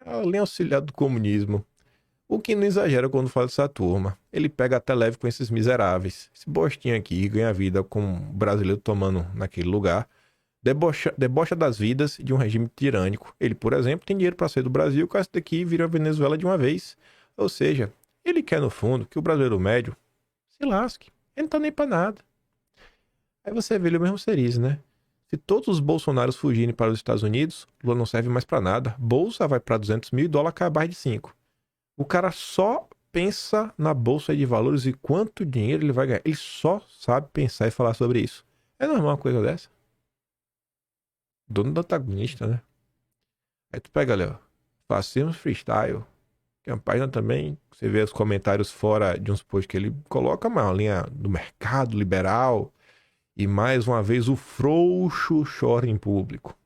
É a linha auxiliar do comunismo. O que não exagera quando fala dessa turma. Ele pega até leve com esses miseráveis. Esse bostinho aqui ganha vida com um brasileiro tomando naquele lugar. Debocha das vidas de um regime tirânico. Ele, por exemplo, tem dinheiro para sair do Brasil, caso daqui vira a Venezuela de uma vez. Ou seja, ele quer, no fundo, que o brasileiro médio se lasque. Ele não tá nem pra nada. Aí você vê ele o mesmo seriz, né? Se todos os bolsonaros fugirem para os Estados Unidos, Lula não serve mais pra nada. Bolsa vai pra 200 mil e dólar cai abaixo de 5. O cara só pensa na bolsa de valores e quanto dinheiro ele vai ganhar. Ele só sabe pensar e falar sobre isso. É normal uma coisa dessa? Dono do antagonista, né? Aí tu pega ali, ó. Fazemos freestyle. Que é uma página também, você vê os comentários fora de uns posts que ele coloca, uma linha do mercado liberal. E mais uma vez o frouxo chora em público.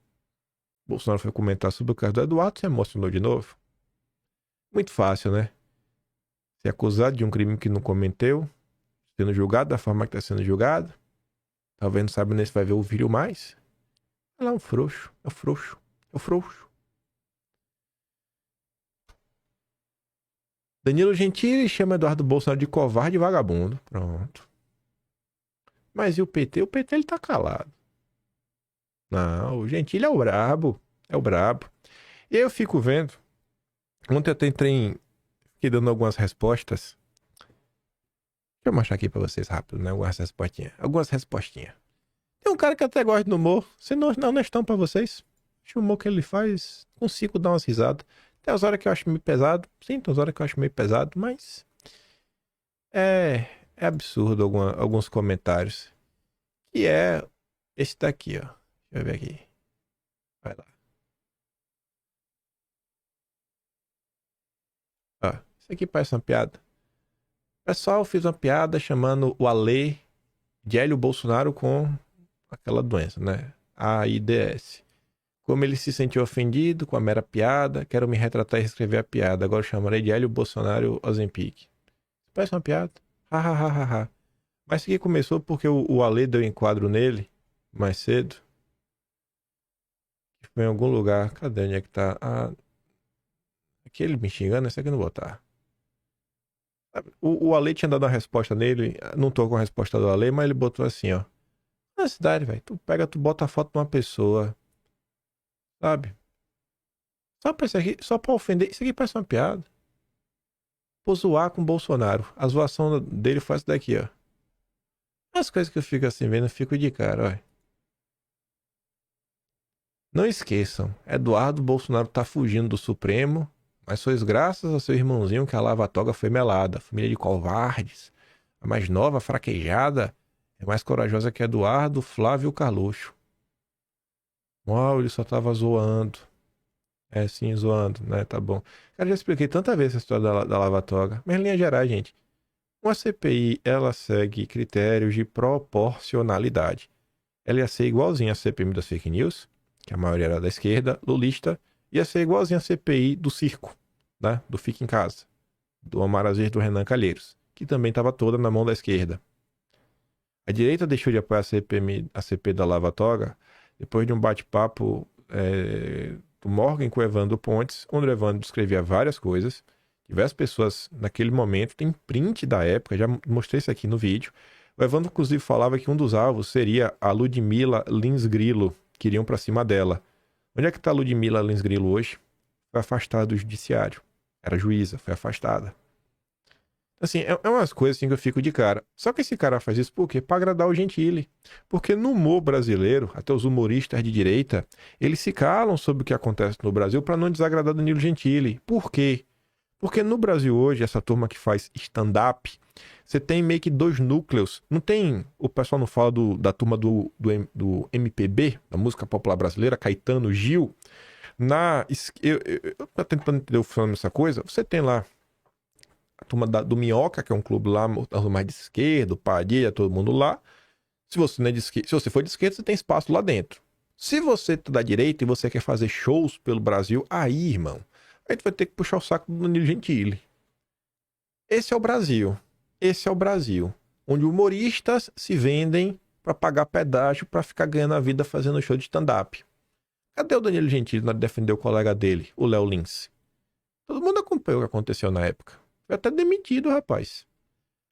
Bolsonaro foi comentar sobre o caso do Eduardo, se emocionou de novo. Muito fácil, né? Ser acusado de um crime que não cometeu, sendo julgado da forma que está sendo julgado. Talvez não saiba nem se vai ver o vídeo mais. Ela é um frouxo, é o frouxo, é o frouxo. Danilo Gentili chama Eduardo Bolsonaro de covarde e vagabundo. Pronto. Mas e o PT? O PT ele tá calado. Não, o Gentili é o brabo. É o brabo. E aí eu fico vendo. Ontem eu fiquei dando algumas respostas. Deixa eu mostrar aqui pra vocês rápido, né? Algumas respostinhas. Tem um cara que até gosta do humor. Se não é honestão pra vocês. Acho o humor que ele faz. Consigo dar umas risadas. Tem umas horas que eu acho meio pesado. Sim, tem umas horas que eu acho meio pesado. Mas... É absurdo alguns comentários. Que é esse daqui, ó. Deixa eu ver aqui. Vai lá. Ó, isso aqui parece uma piada. Pessoal, fiz uma piada chamando o Alê de Hélio Bolsonaro com aquela doença, né? AIDS. Como ele se sentiu ofendido com a mera piada, quero me retratar e reescrever a piada. Agora chamarei de Hélio Bolsonaro Ozempic. Parece uma piada. Ha. Mas isso aqui começou porque o Ale deu enquadro nele mais cedo. Foi em algum lugar. Cadê? Onde é que tá? Aqui ele me xingando, esse aqui eu não vou botar. O Ale tinha dado uma resposta nele. Não tô com a resposta do Ale, mas ele botou assim, ó. Na cidade, velho. Tu bota a foto de uma pessoa. Sabe? Só pra isso aqui, só pra ofender. Isso aqui parece uma piada. Por zoar com o Bolsonaro. A zoação dele foi essa daqui, ó. As coisas que eu fico assim vendo, eu fico de cara, ó. Não esqueçam, Eduardo Bolsonaro tá fugindo do Supremo, mas foi graças ao seu irmãozinho que a lava-toga foi melada. Família de covardes. A mais nova, fraquejada, é mais corajosa que Eduardo Flávio Carluxo. Uau, ele só tava zoando. É, sim, zoando, né? Tá bom. Cara, já expliquei tanta vez essa história da lava-toga. Mas em linha geral, gente, uma CPI, ela segue critérios de proporcionalidade. Ela ia ser igualzinha à CPI das fake news, que a maioria era da esquerda, lulista, ia ser igualzinha à CPI do circo, né? Do Fica em Casa, do Omar Aziz e do Renan Calheiros, que também estava toda na mão da esquerda. A direita deixou de apoiar a CPI da lava-toga depois de um bate-papo do Morgan com o Evandro Pontes, onde o Evandro descrevia várias coisas. Diversas pessoas naquele momento, tem print da época, já mostrei isso aqui no vídeo. O Evandro, inclusive, falava que um dos alvos seria a Ludmila Lins Grillo, que iriam pra cima dela. Onde é que tá a Ludmila Lins Grillo hoje? Foi afastada do judiciário. Era juíza, foi afastada. Assim, é umas coisas assim que eu fico de cara. Só que esse cara faz isso por quê? Pra agradar o Gentili. Porque no humor brasileiro, até os humoristas de direita, eles se calam sobre o que acontece no Brasil pra não desagradar Danilo Gentili. Por quê? Porque no Brasil hoje, essa turma que faz stand-up, você tem meio que dois núcleos. Não tem... O pessoal não fala da turma do MPB, da música popular brasileira, Caetano, Gil. Eu tô tentando entender o fenômeno dessa coisa. Você tem lá a turma do Minhoca, que é um clube lá, mais de esquerda, Padilha, todo mundo lá. Se você for de esquerda, você tem espaço lá dentro. Se você tá da direita e você quer fazer shows pelo Brasil, aí, irmão, aí tu vai ter que puxar o saco do Danilo Gentili. Esse é o Brasil. Esse é o Brasil. Onde humoristas se vendem pra pagar pedágio pra ficar ganhando a vida fazendo show de stand-up. Cadê o Danilo Gentili na defender o colega dele, o Léo Lins? Todo mundo acompanhou o que aconteceu na época. Foi até demitido, rapaz.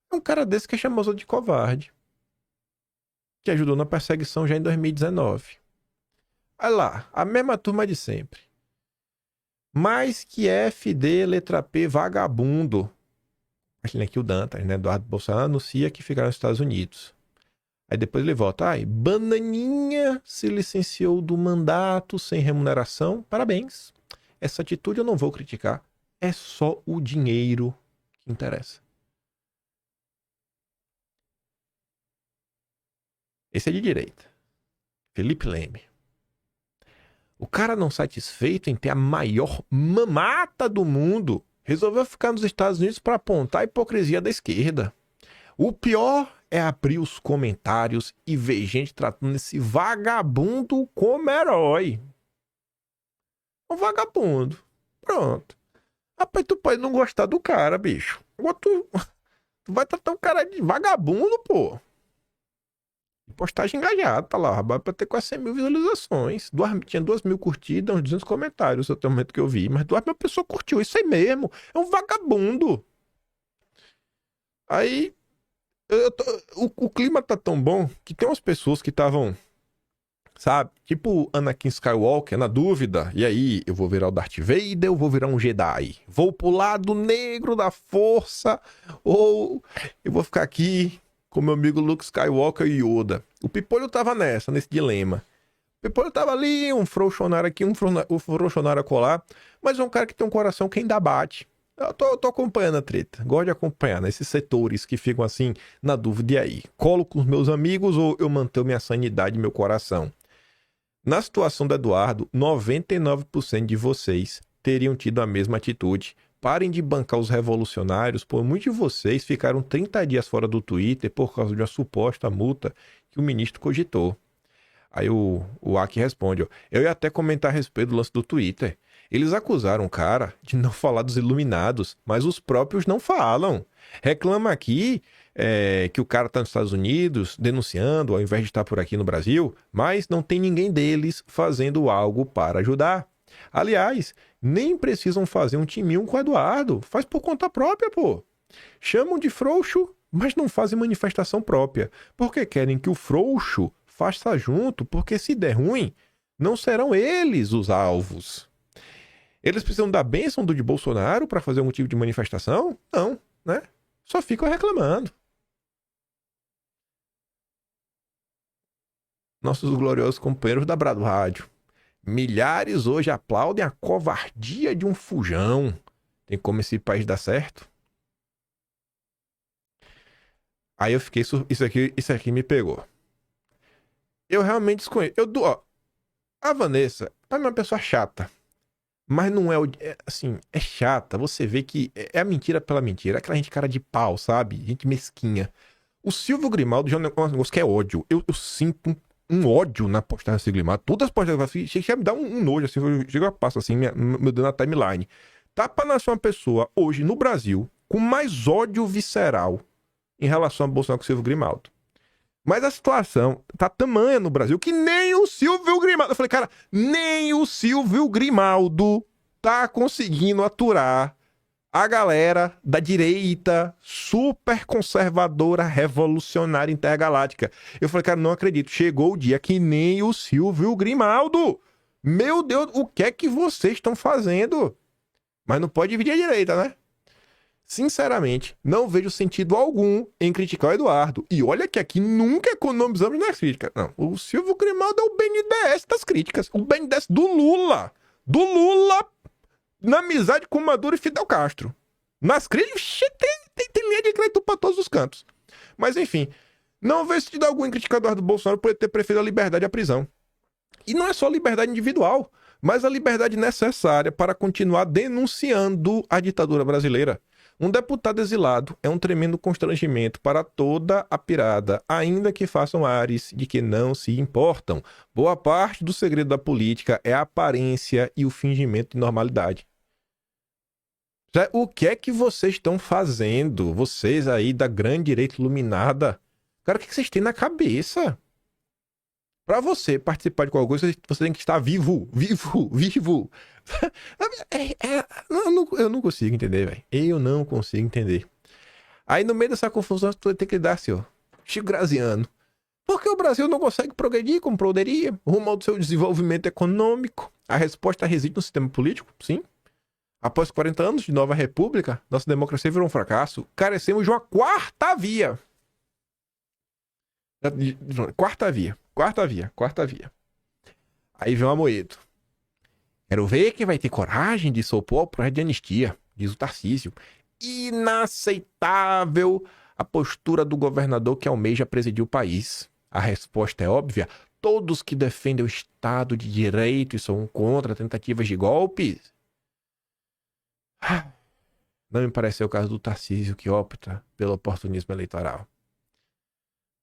É um cara desse que é chamado de covarde. Que ajudou na perseguição já em 2019. Olha lá, a mesma turma de sempre. Mais que FD, letra P, vagabundo. Aqui, aqui o Dantas, né? Eduardo Bolsonaro anuncia que ficará nos Estados Unidos. Aí depois ele volta. Ai, Bananinha se licenciou do mandato sem remuneração. Parabéns. Essa atitude eu não vou criticar. É só o dinheiro que interessa. Esse é de direita. Felipe Leme. O cara não satisfeito em ter a maior mamata do mundo, resolveu ficar nos Estados Unidos para apontar a hipocrisia da esquerda. O pior é abrir os comentários e ver gente tratando esse vagabundo como herói. Um vagabundo. Pronto. Rapaz, tu pode não gostar do cara, bicho. Agora tu vai tratar um cara de vagabundo, pô. Postagem engajada, tá lá, rapaz, pra ter quase 100 mil visualizações. Tinha 2 mil curtidas, uns 200 comentários até o momento que eu vi. Mas 2 mil pessoas curtiu, isso aí mesmo. É um vagabundo. Aí, o clima tá tão bom que tem umas pessoas que estavam, sabe, tipo Anakin Skywalker, na dúvida. E aí, eu vou virar o Darth Vader, eu vou virar um Jedi. Vou pro lado negro da força, ou eu vou ficar aqui com meu amigo Luke Skywalker e Yoda. O Pipolho tava nesse dilema. O Pipolho tava ali, um frouxonário aqui, um frouxonário colar, mas é um cara que tem um coração que ainda bate. Eu tô acompanhando a treta. Gosto de acompanhar, né? Esses setores que ficam assim, na dúvida. E aí? Colo com os meus amigos ou eu mantenho minha sanidade e meu coração? Na situação do Eduardo, 99% de vocês teriam tido a mesma atitude. Parem de bancar os revolucionários, pois muitos de vocês ficaram 30 dias fora do Twitter por causa de uma suposta multa que o ministro cogitou. Aí o Aki responde, ó, eu ia até comentar a respeito do lance do Twitter. Eles acusaram o cara de não falar dos iluminados, mas os próprios não falam. Reclama aqui que o cara tá nos Estados Unidos denunciando, ao invés de estar por aqui no Brasil, mas não tem ninguém deles fazendo algo para ajudar. Aliás, nem precisam fazer um timinho com o Eduardo. Faz por conta própria, pô. Chamam de frouxo, mas não fazem manifestação própria. Porque querem que o frouxo faça junto, porque se der ruim, não serão eles os alvos. Eles precisam da bênção do de Bolsonaro para fazer algum tipo de manifestação? Não, né? Só ficam reclamando. Nossos gloriosos companheiros da Brado Rádio. Milhares hoje aplaudem a covardia de um fujão. Tem como esse país dar certo? Aí eu fiquei... Isso aqui me pegou. Eu realmente desconheço. A Vanessa é uma pessoa chata. Mas não é... assim, é chata. Você vê que é a mentira pela mentira. Aquela gente cara de pau, sabe? Gente mesquinha. O Silvio Grimaldo já é um negócio que é ódio. Eu sinto um ódio na postagem desse Grimaldo. Todas as postagens assim, chega a me dar um nojo, assim, eu passo assim, meu dedo na timeline. Tá pra nascer uma pessoa hoje no Brasil com mais ódio visceral em relação a Bolsonaro que o Silvio Grimaldo. Mas a situação tá tamanha no Brasil que nem o Silvio Grimaldo... Eu falei, cara, nem o Silvio Grimaldo tá conseguindo aturar a galera da direita super conservadora, revolucionária, intergaláctica. Eu falei, cara, não acredito. Chegou o dia que nem o Silvio Grimaldo. Meu Deus, o que é que vocês estão fazendo? Mas não pode dividir a direita, né? Sinceramente, não vejo sentido algum em criticar o Eduardo. E olha que aqui nunca economizamos nas críticas. Não, o Silvio Grimaldo é o BNDES das críticas. O BNDES do Lula. Do Lula na amizade com Maduro e Fidel Castro. Nas críticas, tem linha de crédito pra todos os cantos. Mas enfim, não vejo sentido algum em criticar Eduardo Bolsonaro por ele ter preferido a liberdade à prisão. E não é só a liberdade individual, mas a liberdade necessária para continuar denunciando a ditadura brasileira. Um deputado exilado é um tremendo constrangimento para toda a pirada, ainda que façam ares de que não se importam. Boa parte do segredo da política é a aparência e o fingimento de normalidade. O que é que vocês estão fazendo? Vocês aí da grande direita iluminada. Cara, o que vocês têm na cabeça? Pra você participar de qualquer coisa, você tem que estar vivo. Eu não consigo entender, velho. Eu não consigo entender. Aí no meio dessa confusão, você tem que dar assim, ó. Chico Graziano. Por que o Brasil não consegue progredir como poderia? Rumo ao seu desenvolvimento econômico? A resposta reside no sistema político? Sim. Após 40 anos de nova república, nossa democracia virou um fracasso. Carecemos de uma quarta via. Quarta via. Aí vem o Amoedo. Quero ver quem vai ter coragem de se opor ao projeto de anistia, diz o Tarcísio. Inaceitável a postura do governador que almeja presidir o país. A resposta é óbvia. Todos que defendem o Estado de Direito e são contra tentativas de golpes. Não me parece ser o caso do Tarcísio, que opta pelo oportunismo eleitoral.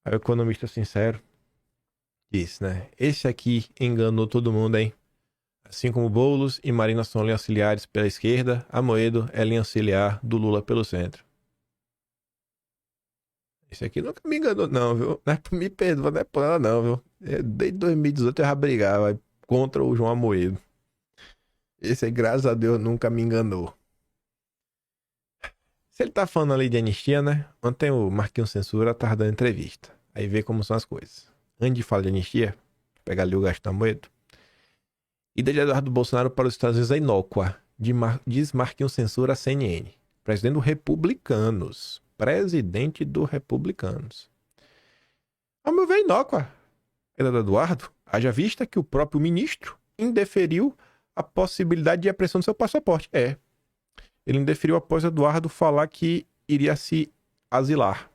Aí o economista sincero disse, né? Esse aqui enganou todo mundo, hein? Assim como Boulos e Marina são linhas auxiliares pela esquerda, Amoedo é linha auxiliar do Lula pelo centro. Esse aqui nunca me enganou, não, viu? Não é, me perdoa, não é por nada, não, viu? Desde 2018 eu já brigava contra o João Amoedo. Esse aí, graças a Deus, nunca me enganou. Se ele tá falando ali de anistia, né? Ontem o Marquinhos Censura tava dando entrevista. Aí vê como são as coisas. Antes de falar de anistia, pegar ali o gasto Amoedo. Ida de Eduardo Bolsonaro para os Estados Unidos é inócua, diz Marquinhos Censura à CNN. Presidente do Republicanos. Presidente do Republicanos. Ao meu ver, inócua. Ida do Eduardo, haja vista que o próprio ministro indeferiu a possibilidade de apreensão do seu passaporte. Ele indeferiu após Eduardo falar que iria se asilar.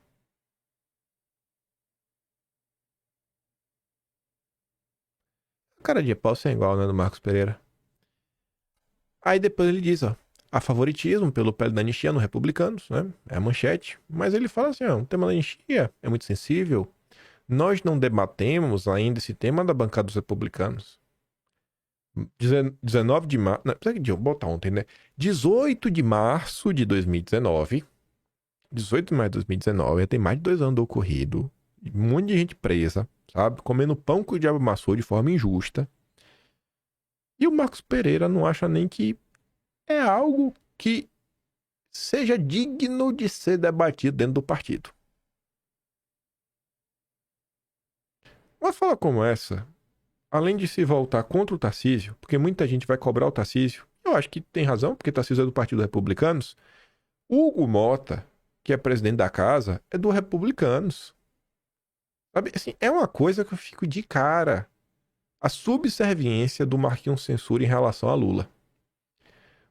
Cara de pau sem igual, né, do Marcos Pereira. Aí depois ele diz, ó, há favoritismo pelo pele da anistia no Republicanos, né? É a manchete. Mas ele fala assim, ó, o tema da anistia é muito sensível. Nós não debatemos ainda esse tema da bancada dos republicanos. 19 de março... Não, precisa de eu botar ontem, né? 18 de março de 2019. 18 de março de 2019. Já tem mais de 2 anos do ocorrido. Um monte de gente presa, sabe? Comendo pão que o diabo amassou de forma injusta. E o Marcos Pereira não acha nem que é algo que seja digno de ser debatido dentro do partido. Uma fala como essa, além de se voltar contra o Tarcísio, porque muita gente vai cobrar o Tarcísio, eu acho que tem razão, porque Tarcísio é do Partido Republicanos. Hugo Mota, que é presidente da casa, é do Republicanos. Sabe, assim, é uma coisa que eu fico de cara. A subserviência do Marquinhos Censura em relação a Lula.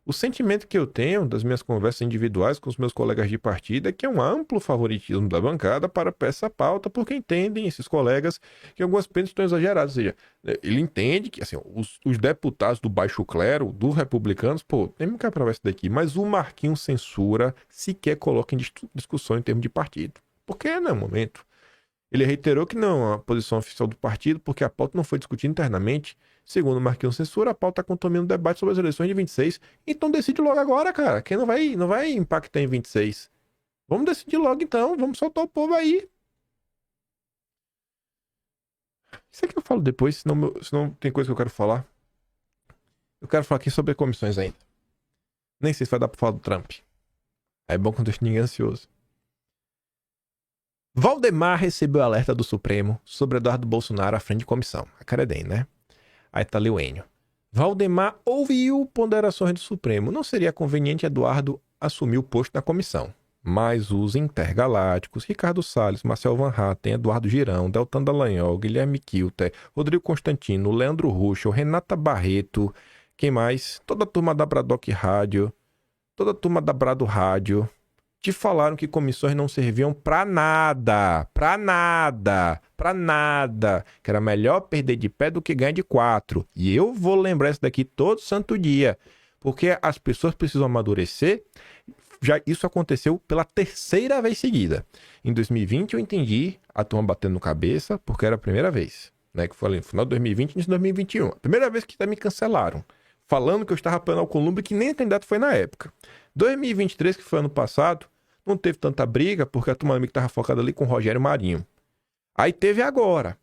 O sentimento que eu tenho das minhas conversas individuais com os meus colegas de partido é que é um amplo favoritismo da bancada para essa pauta, porque entendem esses colegas que algumas penas estão exageradas. Ou seja, ele entende que assim, os deputados do baixo clero, dos republicanos, pô, tem que aprovar isso daqui, mas o Marquinhos Censura sequer coloca em discussão em termos de partido. Porque não é o momento. Ele reiterou que não é a posição oficial do partido, porque a pauta não foi discutida internamente. Segundo Marquinhos Censura, a pauta está contaminando o debate sobre as eleições de 26. Então decide logo agora, cara. Quem não vai impactar em 26. Vamos decidir logo então. Vamos soltar o povo aí. Isso aqui eu falo depois, senão tem coisa que eu quero falar. Eu quero falar aqui sobre comissões ainda. Nem sei se vai dar pra falar do Trump. É bom quando deixa ninguém ansioso. Valdemar recebeu alerta do Supremo sobre Eduardo Bolsonaro à frente de comissão. A cara é dele, né? Aí tá ali o Enio. Valdemar ouviu ponderações do Supremo. Não seria conveniente Eduardo assumir o posto na comissão. Mas os intergalácticos, Ricardo Salles, Marcel Van Hatten, Eduardo Girão, Deltan Dallagnol, Guilherme Kilter, Rodrigo Constantino, Leandro Ruschel, Renata Barreto, quem mais? Toda a turma da Bradock Rádio, toda a turma da Brado Rádio, te falaram que comissões não serviam pra nada, que era melhor perder de pé do que ganhar de 4. E eu vou lembrar isso daqui todo santo dia, porque as pessoas precisam amadurecer. Já isso aconteceu pela 3ª vez seguida. Em 2020 eu entendi a turma batendo no cabeça, porque era a primeira vez, né? Que foi ali no final de 2020 e início de 2021. A primeira vez que me cancelaram, falando que eu estava apoiando Alcolumbre, que nem a candidato foi na época. 2023, que foi ano passado, não teve tanta briga, porque a turma que estava focada ali com o Rogério Marinho. Aí teve agora,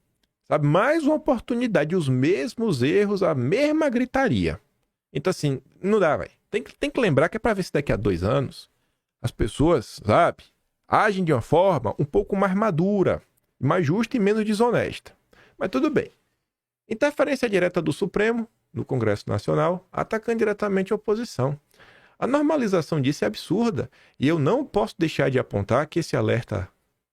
sabe? Mais uma oportunidade, os mesmos erros, a mesma gritaria. Então assim, não dá, velho. Tem que lembrar que é para ver se daqui a 2 anos as pessoas, sabe, agem de uma forma um pouco mais madura, mais justa e menos desonesta. Mas tudo bem. Interferência direta do Supremo no Congresso Nacional, atacando diretamente a oposição. A normalização disso é absurda. E eu não posso deixar de apontar que esse alerta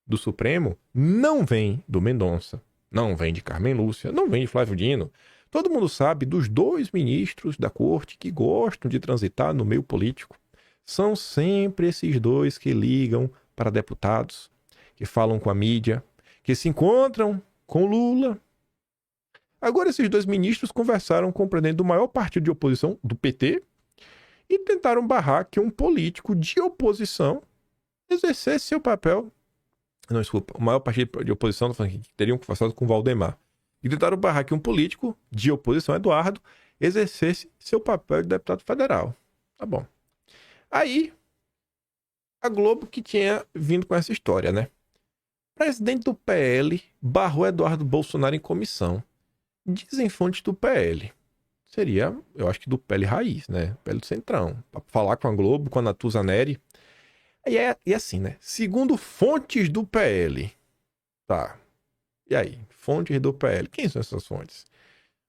do Supremo não vem do Mendonça, não vem de Carmen Lúcia, não vem de Flávio Dino. Todo mundo sabe dos 2 ministros da corte que gostam de transitar no meio político. São sempre esses 2 que ligam para deputados, que falam com a mídia, que se encontram com Lula. Agora esses 2 ministros conversaram com o presidente do maior partido de oposição, do PT, e tentaram barrar que um político de oposição exercesse seu papel. Não, desculpa, o maior partido de oposição que teriam conversado com o Valdemar. E tentaram barrar que um político de oposição, Eduardo, exercesse seu papel de deputado federal. Tá bom. Aí, a Globo que tinha vindo com essa história, né? O presidente do PL barrou Eduardo Bolsonaro em comissão. Dizem fontes do PL. Seria, eu acho que do PL Raiz, né? PL do Centrão. Pra falar com a Globo, com a Natuza Neri. E assim, né? Segundo fontes do PL. Tá. E aí? Fontes do PL. Quem são essas fontes?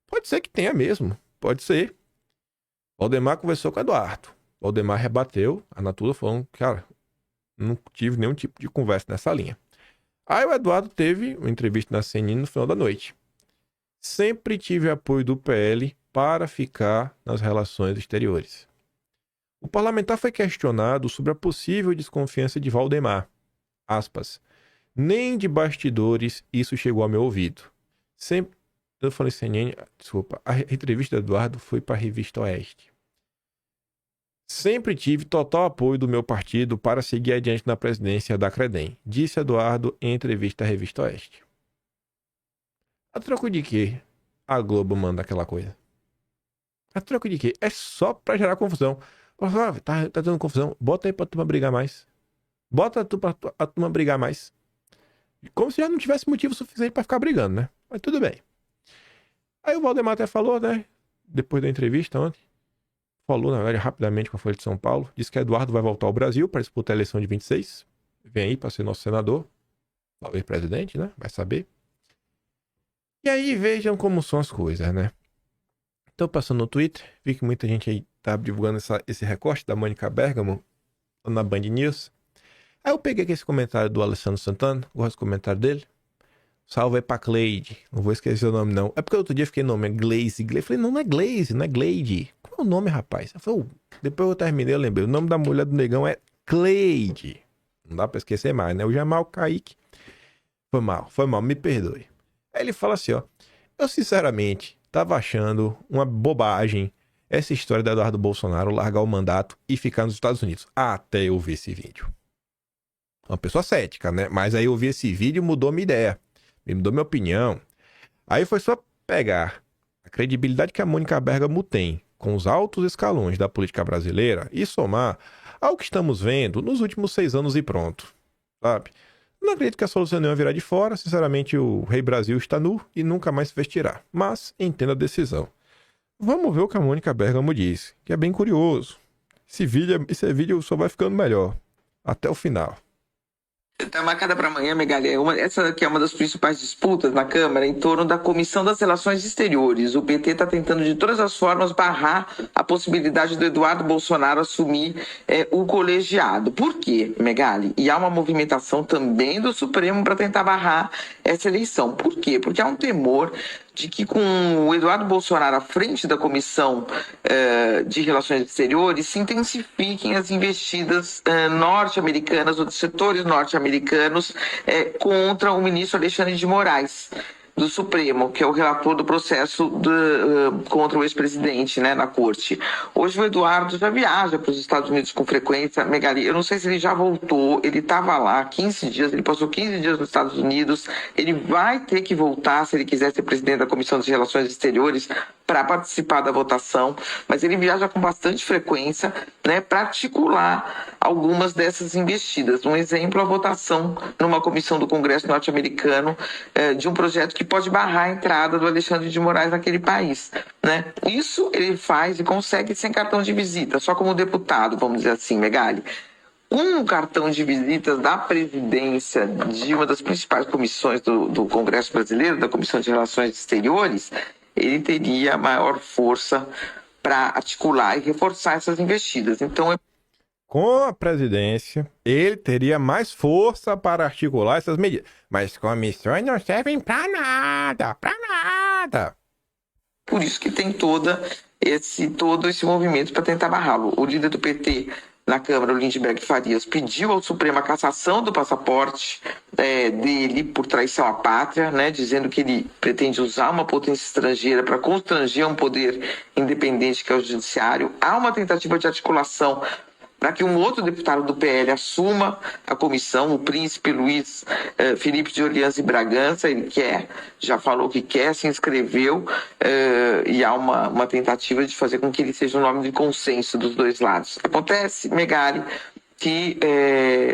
Pode ser que tenha mesmo. Pode ser. Valdemar conversou com o Eduardo. Valdemar rebateu. A Natuza falou, cara, não tive nenhum tipo de conversa nessa linha. Aí o Eduardo teve uma entrevista na CNN no final da noite. Sempre tive apoio do PL para ficar nas relações exteriores. O parlamentar foi questionado sobre a possível desconfiança de Valdemar. Aspas. Nem de bastidores isso chegou ao meu ouvido. Sempre... Eu falei CNN... Desculpa. A entrevista do Eduardo foi para a Revista Oeste. Sempre tive total apoio do meu partido para seguir adiante na presidência da Credem, disse Eduardo em entrevista à Revista Oeste. A troco de quê a Globo manda aquela coisa? A troco de quê? É só para gerar confusão. Tá dando confusão. Bota aí pra turma brigar mais. Bota a turma brigar mais. Como se já não tivesse motivo suficiente para ficar brigando, né? Mas tudo bem. Aí o Valdemar até falou, né? Depois da entrevista ontem. Falou, na verdade, rapidamente com a Folha de São Paulo. Disse que Eduardo vai voltar ao Brasil para disputar a eleição de 26. Vem aí para ser nosso senador. Talvez presidente, né? Vai saber. E aí vejam como são as coisas, né? Tô passando no Twitter. Vi que muita gente aí tá divulgando esse recorte da Mônica Bergamo na Band News. Aí eu peguei aqui esse comentário do Alessandro Santana. Gosto do comentário dele. Salve aí pra Cleide. Não vou esquecer o nome, não. É porque outro dia eu fiquei no nome, é Glaze. Eu falei, não é Glaze, não é Glade. Qual é o nome, rapaz? Eu falei, depois eu terminei, eu lembrei. O nome da mulher do negão é Cleide. Não dá pra esquecer mais, né? O Jamal Kaique. Foi mal, me perdoe. Aí ele fala assim, ó. Eu, sinceramente, tava achando uma bobagem essa história do Eduardo Bolsonaro largar o mandato e ficar nos Estados Unidos. Até eu ver esse vídeo. Uma pessoa cética, né? Mas aí eu vi esse vídeo e mudou minha ideia. Mudou minha opinião. Aí foi só pegar a credibilidade que a Mônica Bergamo tem com os altos escalões da política brasileira e somar ao que estamos vendo nos últimos 6 anos e pronto. Sabe? Não acredito que a solução nenhuma virá de fora. Sinceramente, o Rei Brasil está nu e nunca mais se vestirá. Mas entenda a decisão. Vamos ver o que a Mônica Bergamo diz, que é bem curioso. Esse vídeo só vai ficando melhor. Até o final. Está marcada para amanhã, Megali. Essa aqui é uma das principais disputas na Câmara em torno da Comissão das Relações Exteriores. O PT está tentando de todas as formas barrar a possibilidade do Eduardo Bolsonaro assumir o colegiado. Por quê, Megali? E há uma movimentação também do Supremo para tentar barrar essa eleição. Por quê? Porque há um temor de que com o Eduardo Bolsonaro à frente da Comissão de Relações Exteriores se intensifiquem as investidas norte-americanas ou de setores norte-americanos contra o ministro Alexandre de Moraes, do Supremo, que é o relator do processo contra o ex-presidente, né, na corte. Hoje o Eduardo já viaja para os Estados Unidos com frequência. Megali, eu não sei se ele já voltou, ele estava lá 15 dias, ele passou 15 dias nos Estados Unidos, ele vai ter que voltar se ele quiser ser presidente da Comissão de Relações Exteriores para participar da votação, mas ele viaja com bastante frequência, né, para articular algumas dessas investidas. Um exemplo, a votação numa comissão do Congresso norte-americano de um projeto que pode barrar a entrada do Alexandre de Moraes naquele país, né? Isso ele faz e consegue sem cartão de visita, só como deputado, vamos dizer assim, Megali. Com o cartão de visitas da presidência de uma das principais comissões do Congresso brasileiro, da Comissão de Relações Exteriores, ele teria maior força para articular e reforçar essas investidas. Então, com a presidência, ele teria mais força para articular essas medidas. Mas comissões não servem para nada, para nada. Por isso que tem todo esse movimento para tentar barrá-lo. O líder do PT na Câmara, o Lindbergh Farias, pediu ao Supremo a cassação do passaporte dele por traição à pátria, né, dizendo que ele pretende usar uma potência estrangeira para constranger um poder independente que é o judiciário. Há uma tentativa de articulação para que um outro deputado do PL assuma a comissão, o príncipe Luiz Felipe de Orleans e Bragança. Ele já falou que quer, se inscreveu, e há uma tentativa de fazer com que ele seja um nome de consenso dos dois lados. Acontece, Megali, que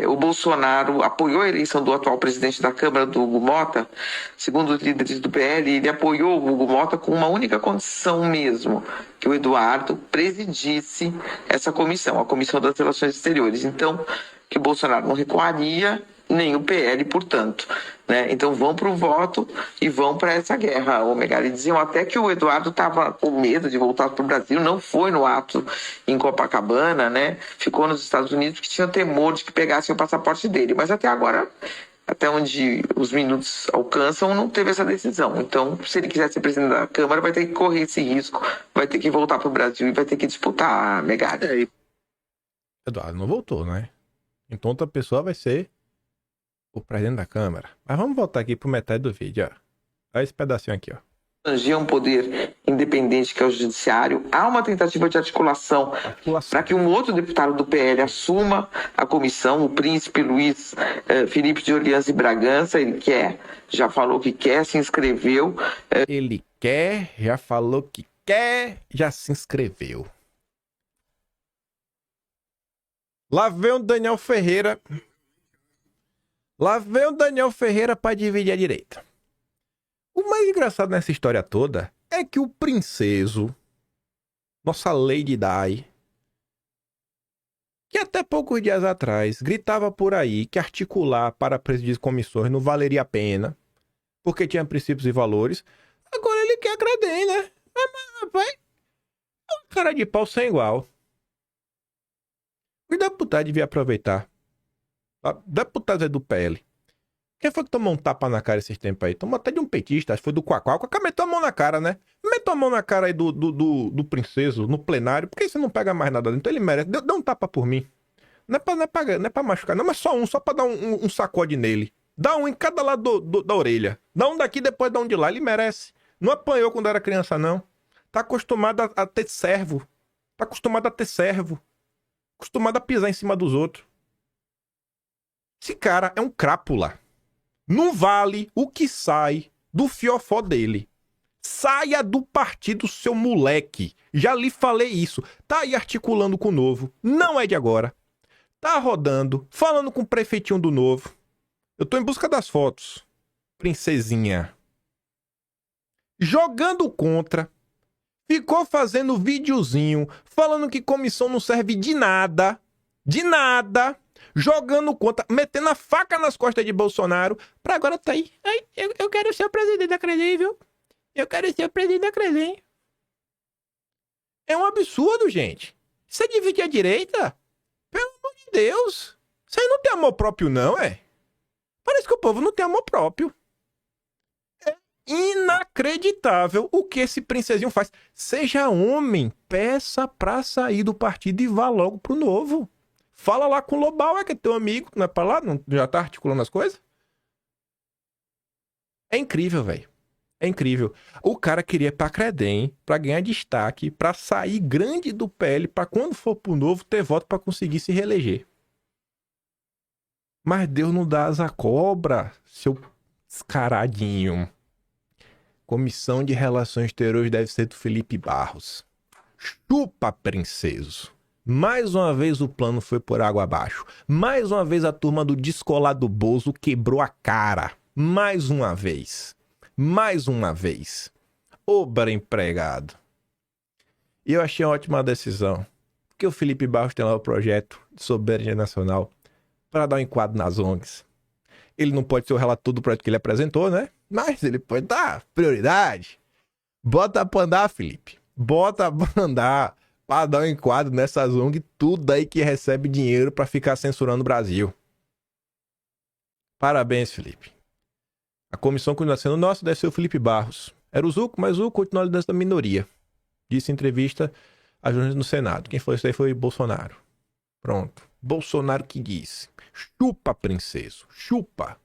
o Bolsonaro apoiou a eleição do atual presidente da Câmara, do Hugo Mota. Segundo os líderes do PL, ele apoiou o Hugo Mota com uma única condição mesmo, que o Eduardo presidisse essa comissão, a Comissão das Relações Exteriores. Então, que o Bolsonaro não recuaria, nem o PL, portanto, né? Então vão para o voto e vão para essa guerra. O Megali diziam até que o Eduardo estava com medo de voltar para o Brasil, não foi no ato em Copacabana, né? Ficou nos Estados Unidos porque tinha temor de que pegassem o passaporte dele. Mas até agora, até onde os minutos alcançam, não teve essa decisão. Então, se ele quiser ser presidente da Câmara, vai ter que correr esse risco, vai ter que voltar para o Brasil e vai ter que disputar a Megali. Eduardo não voltou, né? Então outra pessoa vai ser o presidente da Câmara. Mas vamos voltar aqui pro metade do vídeo, ó. Olha esse pedacinho aqui, ó. Um poder independente que é o judiciário. Há uma tentativa de articulação para que um outro deputado do PL assuma a comissão, o príncipe Luiz Felipe de Orleans e Bragança. Ele já falou que quer, se inscreveu. Ele quer, já falou que quer, já se inscreveu. Lá vem o Daniel Ferreira. Lá vem o Daniel Ferreira para dividir a direita. O mais engraçado nessa história toda é que o princeso, nossa Lady Di, que até poucos dias atrás gritava por aí que articular para presidir comissões não valeria a pena, porque tinha princípios e valores, agora ele quer agradar, né? Mas, rapaz, é um cara de pau sem igual. Os deputados deviam aproveitar. Deputados do PL. Quem foi que tomou um tapa na cara esses tempos aí? Tomou até de um petista, acho que foi do Quaquá. O Quaquá meteu a mão na cara, né? Meteu a mão na cara aí do princeso no plenário. Por que você não pega mais nada? Então ele merece. Dá um tapa por mim. Não é pra machucar, não, mas só um, só pra dar um sacode nele. Dá um em cada lado da orelha. Dá um daqui, depois dá um de lá. Ele merece. Não apanhou quando era criança, não. Tá acostumado a ter servo. Tá acostumado a ter servo. Acostumado a pisar em cima dos outros. Esse cara é um crápula. Não vale o que sai do fiofó dele. Saia do partido, seu moleque. Já lhe falei isso. Tá aí articulando com o Novo. Não é de agora. Tá rodando, falando com o prefeitinho do Novo. Eu tô em busca das fotos. Princesinha. Jogando contra. Ficou fazendo videozinho, falando que comissão não serve de nada. De nada. Jogando contra, metendo a faca nas costas de Bolsonaro, pra agora tá aí. Ai, eu quero ser o presidente da Credim, viu? Eu quero ser o presidente da Credim. É um absurdo, gente. Você dividir a direita? Pelo amor de Deus. Isso aí não tem amor próprio, não, é? Parece que o povo não tem amor próprio. inacreditável o que esse princesinho faz. Seja homem, peça pra sair do partido e vá logo pro Novo. Fala lá com o Lobão, que é teu amigo, não é pra lá? Não, já tá articulando as coisas? É incrível, velho. É incrível. O cara queria ir pra Credem, pra ganhar destaque, pra sair grande do PL, pra quando for pro Novo ter voto pra conseguir se reeleger. Mas Deus não dá asa à cobra, seu descaradinho. Comissão de Relações Exteriores deve ser do Felipe Barros. Chupa, princeso. Mais uma vez o plano foi por água abaixo. Mais uma vez a turma do descolado Bozo quebrou a cara. Mais uma vez. Mais uma vez. Obra empregado. E eu achei uma ótima decisão. Porque o Felipe Barros tem lá o projeto de soberania nacional para dar um enquadro nas ONGs. Ele não pode ser o relator do projeto que ele apresentou, né? Mas ele pode dar prioridade. Bota pra andar, Felipe. Bota pra andar pra dar um enquadro nessas ONGs, tudo aí que recebe dinheiro pra ficar censurando o Brasil. Parabéns, Felipe. A comissão continua sendo nossa, deve ser o Felipe Barros. Era o Zuco, mas o Zuco continua liderando da minoria. Disse em entrevista a jornalista no Senado. Quem foi isso aí foi Bolsonaro. Pronto. Bolsonaro que disse. Chupa, princeso. Chupa.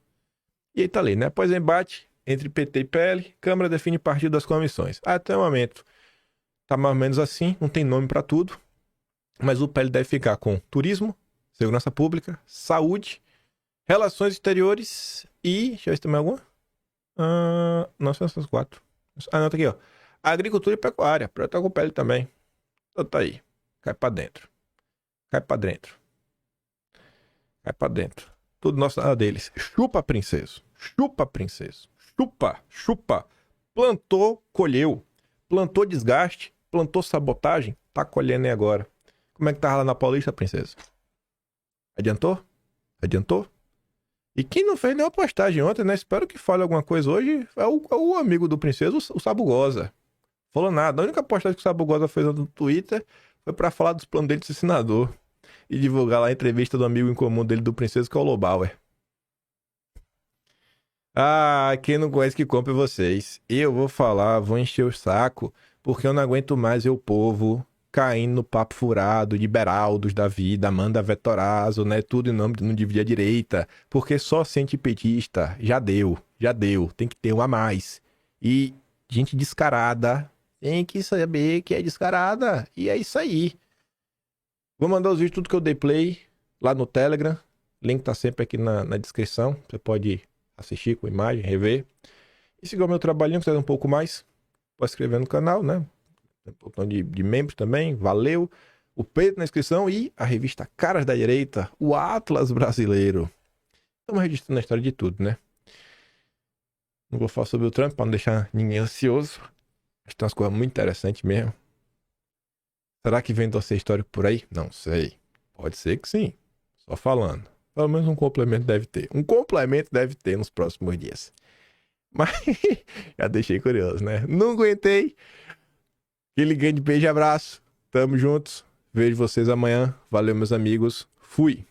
E aí tá ali, né? Após o embate entre PT e PL, Câmara define partido das comissões. Até o momento tá mais ou menos assim, não tem nome pra tudo. Mas o PL deve ficar com turismo, segurança pública, saúde, relações exteriores e... Deixa eu ver se tem mais alguma. Não, são essas 4. Não, tá aqui, ó. Agricultura e pecuária. Pra eu estar com o PL também. Então tá aí. Cai pra dentro. Cai pra dentro. Cai pra dentro. Tudo nosso nada deles. Chupa, princeso. Chupa, princeso. Chupa, chupa. Plantou, colheu. Plantou desgaste. Plantou sabotagem. Tá colhendo aí agora. Como é que tava lá na Paulista, princesa? Adiantou? Adiantou? E quem não fez nenhuma postagem ontem, né? Espero que fale alguma coisa hoje. É o amigo do princeso, o Sabugosa. Falou nada. A única postagem que o Sabugosa fez no Twitter foi pra falar dos planos dele de ser senador. E divulgar lá a entrevista do amigo em comum dele do princeso, que é o Lobauer. Ah, quem não conhece que compre vocês. Eu vou falar, vou encher o saco, porque eu não aguento mais ver o povo caindo no papo furado de Beraldos da vida, Amanda Vettorazzo, né? Tudo em nome de não dividir a direita. Porque só ser antipetista já deu. Tem que ter um a mais. E gente descarada tem que saber que é descarada. E é isso aí. Vou mandar os vídeos, tudo que eu dei play lá no Telegram. Link tá sempre aqui na descrição. Você pode assistir com imagem, rever. E siga o meu trabalhinho, que tá um pouco mais. Pode se inscrever no canal, né? Tem um botão de membros também. Valeu. O peito na inscrição e a revista Caras da Direita, o Atlas Brasileiro. Estamos registrando a história de tudo, né? Não vou falar sobre o Trump para não deixar ninguém ansioso. Acho que tem umas coisas muito interessantes mesmo. Será que vem dossiê histórico por aí? Não sei. Pode ser que sim. Só falando. Pelo menos um complemento deve ter. Um complemento deve ter nos próximos dias. Mas já deixei curioso, né? Não aguentei. Aquele grande beijo e abraço. Tamo juntos. Vejo vocês amanhã. Valeu, meus amigos. Fui.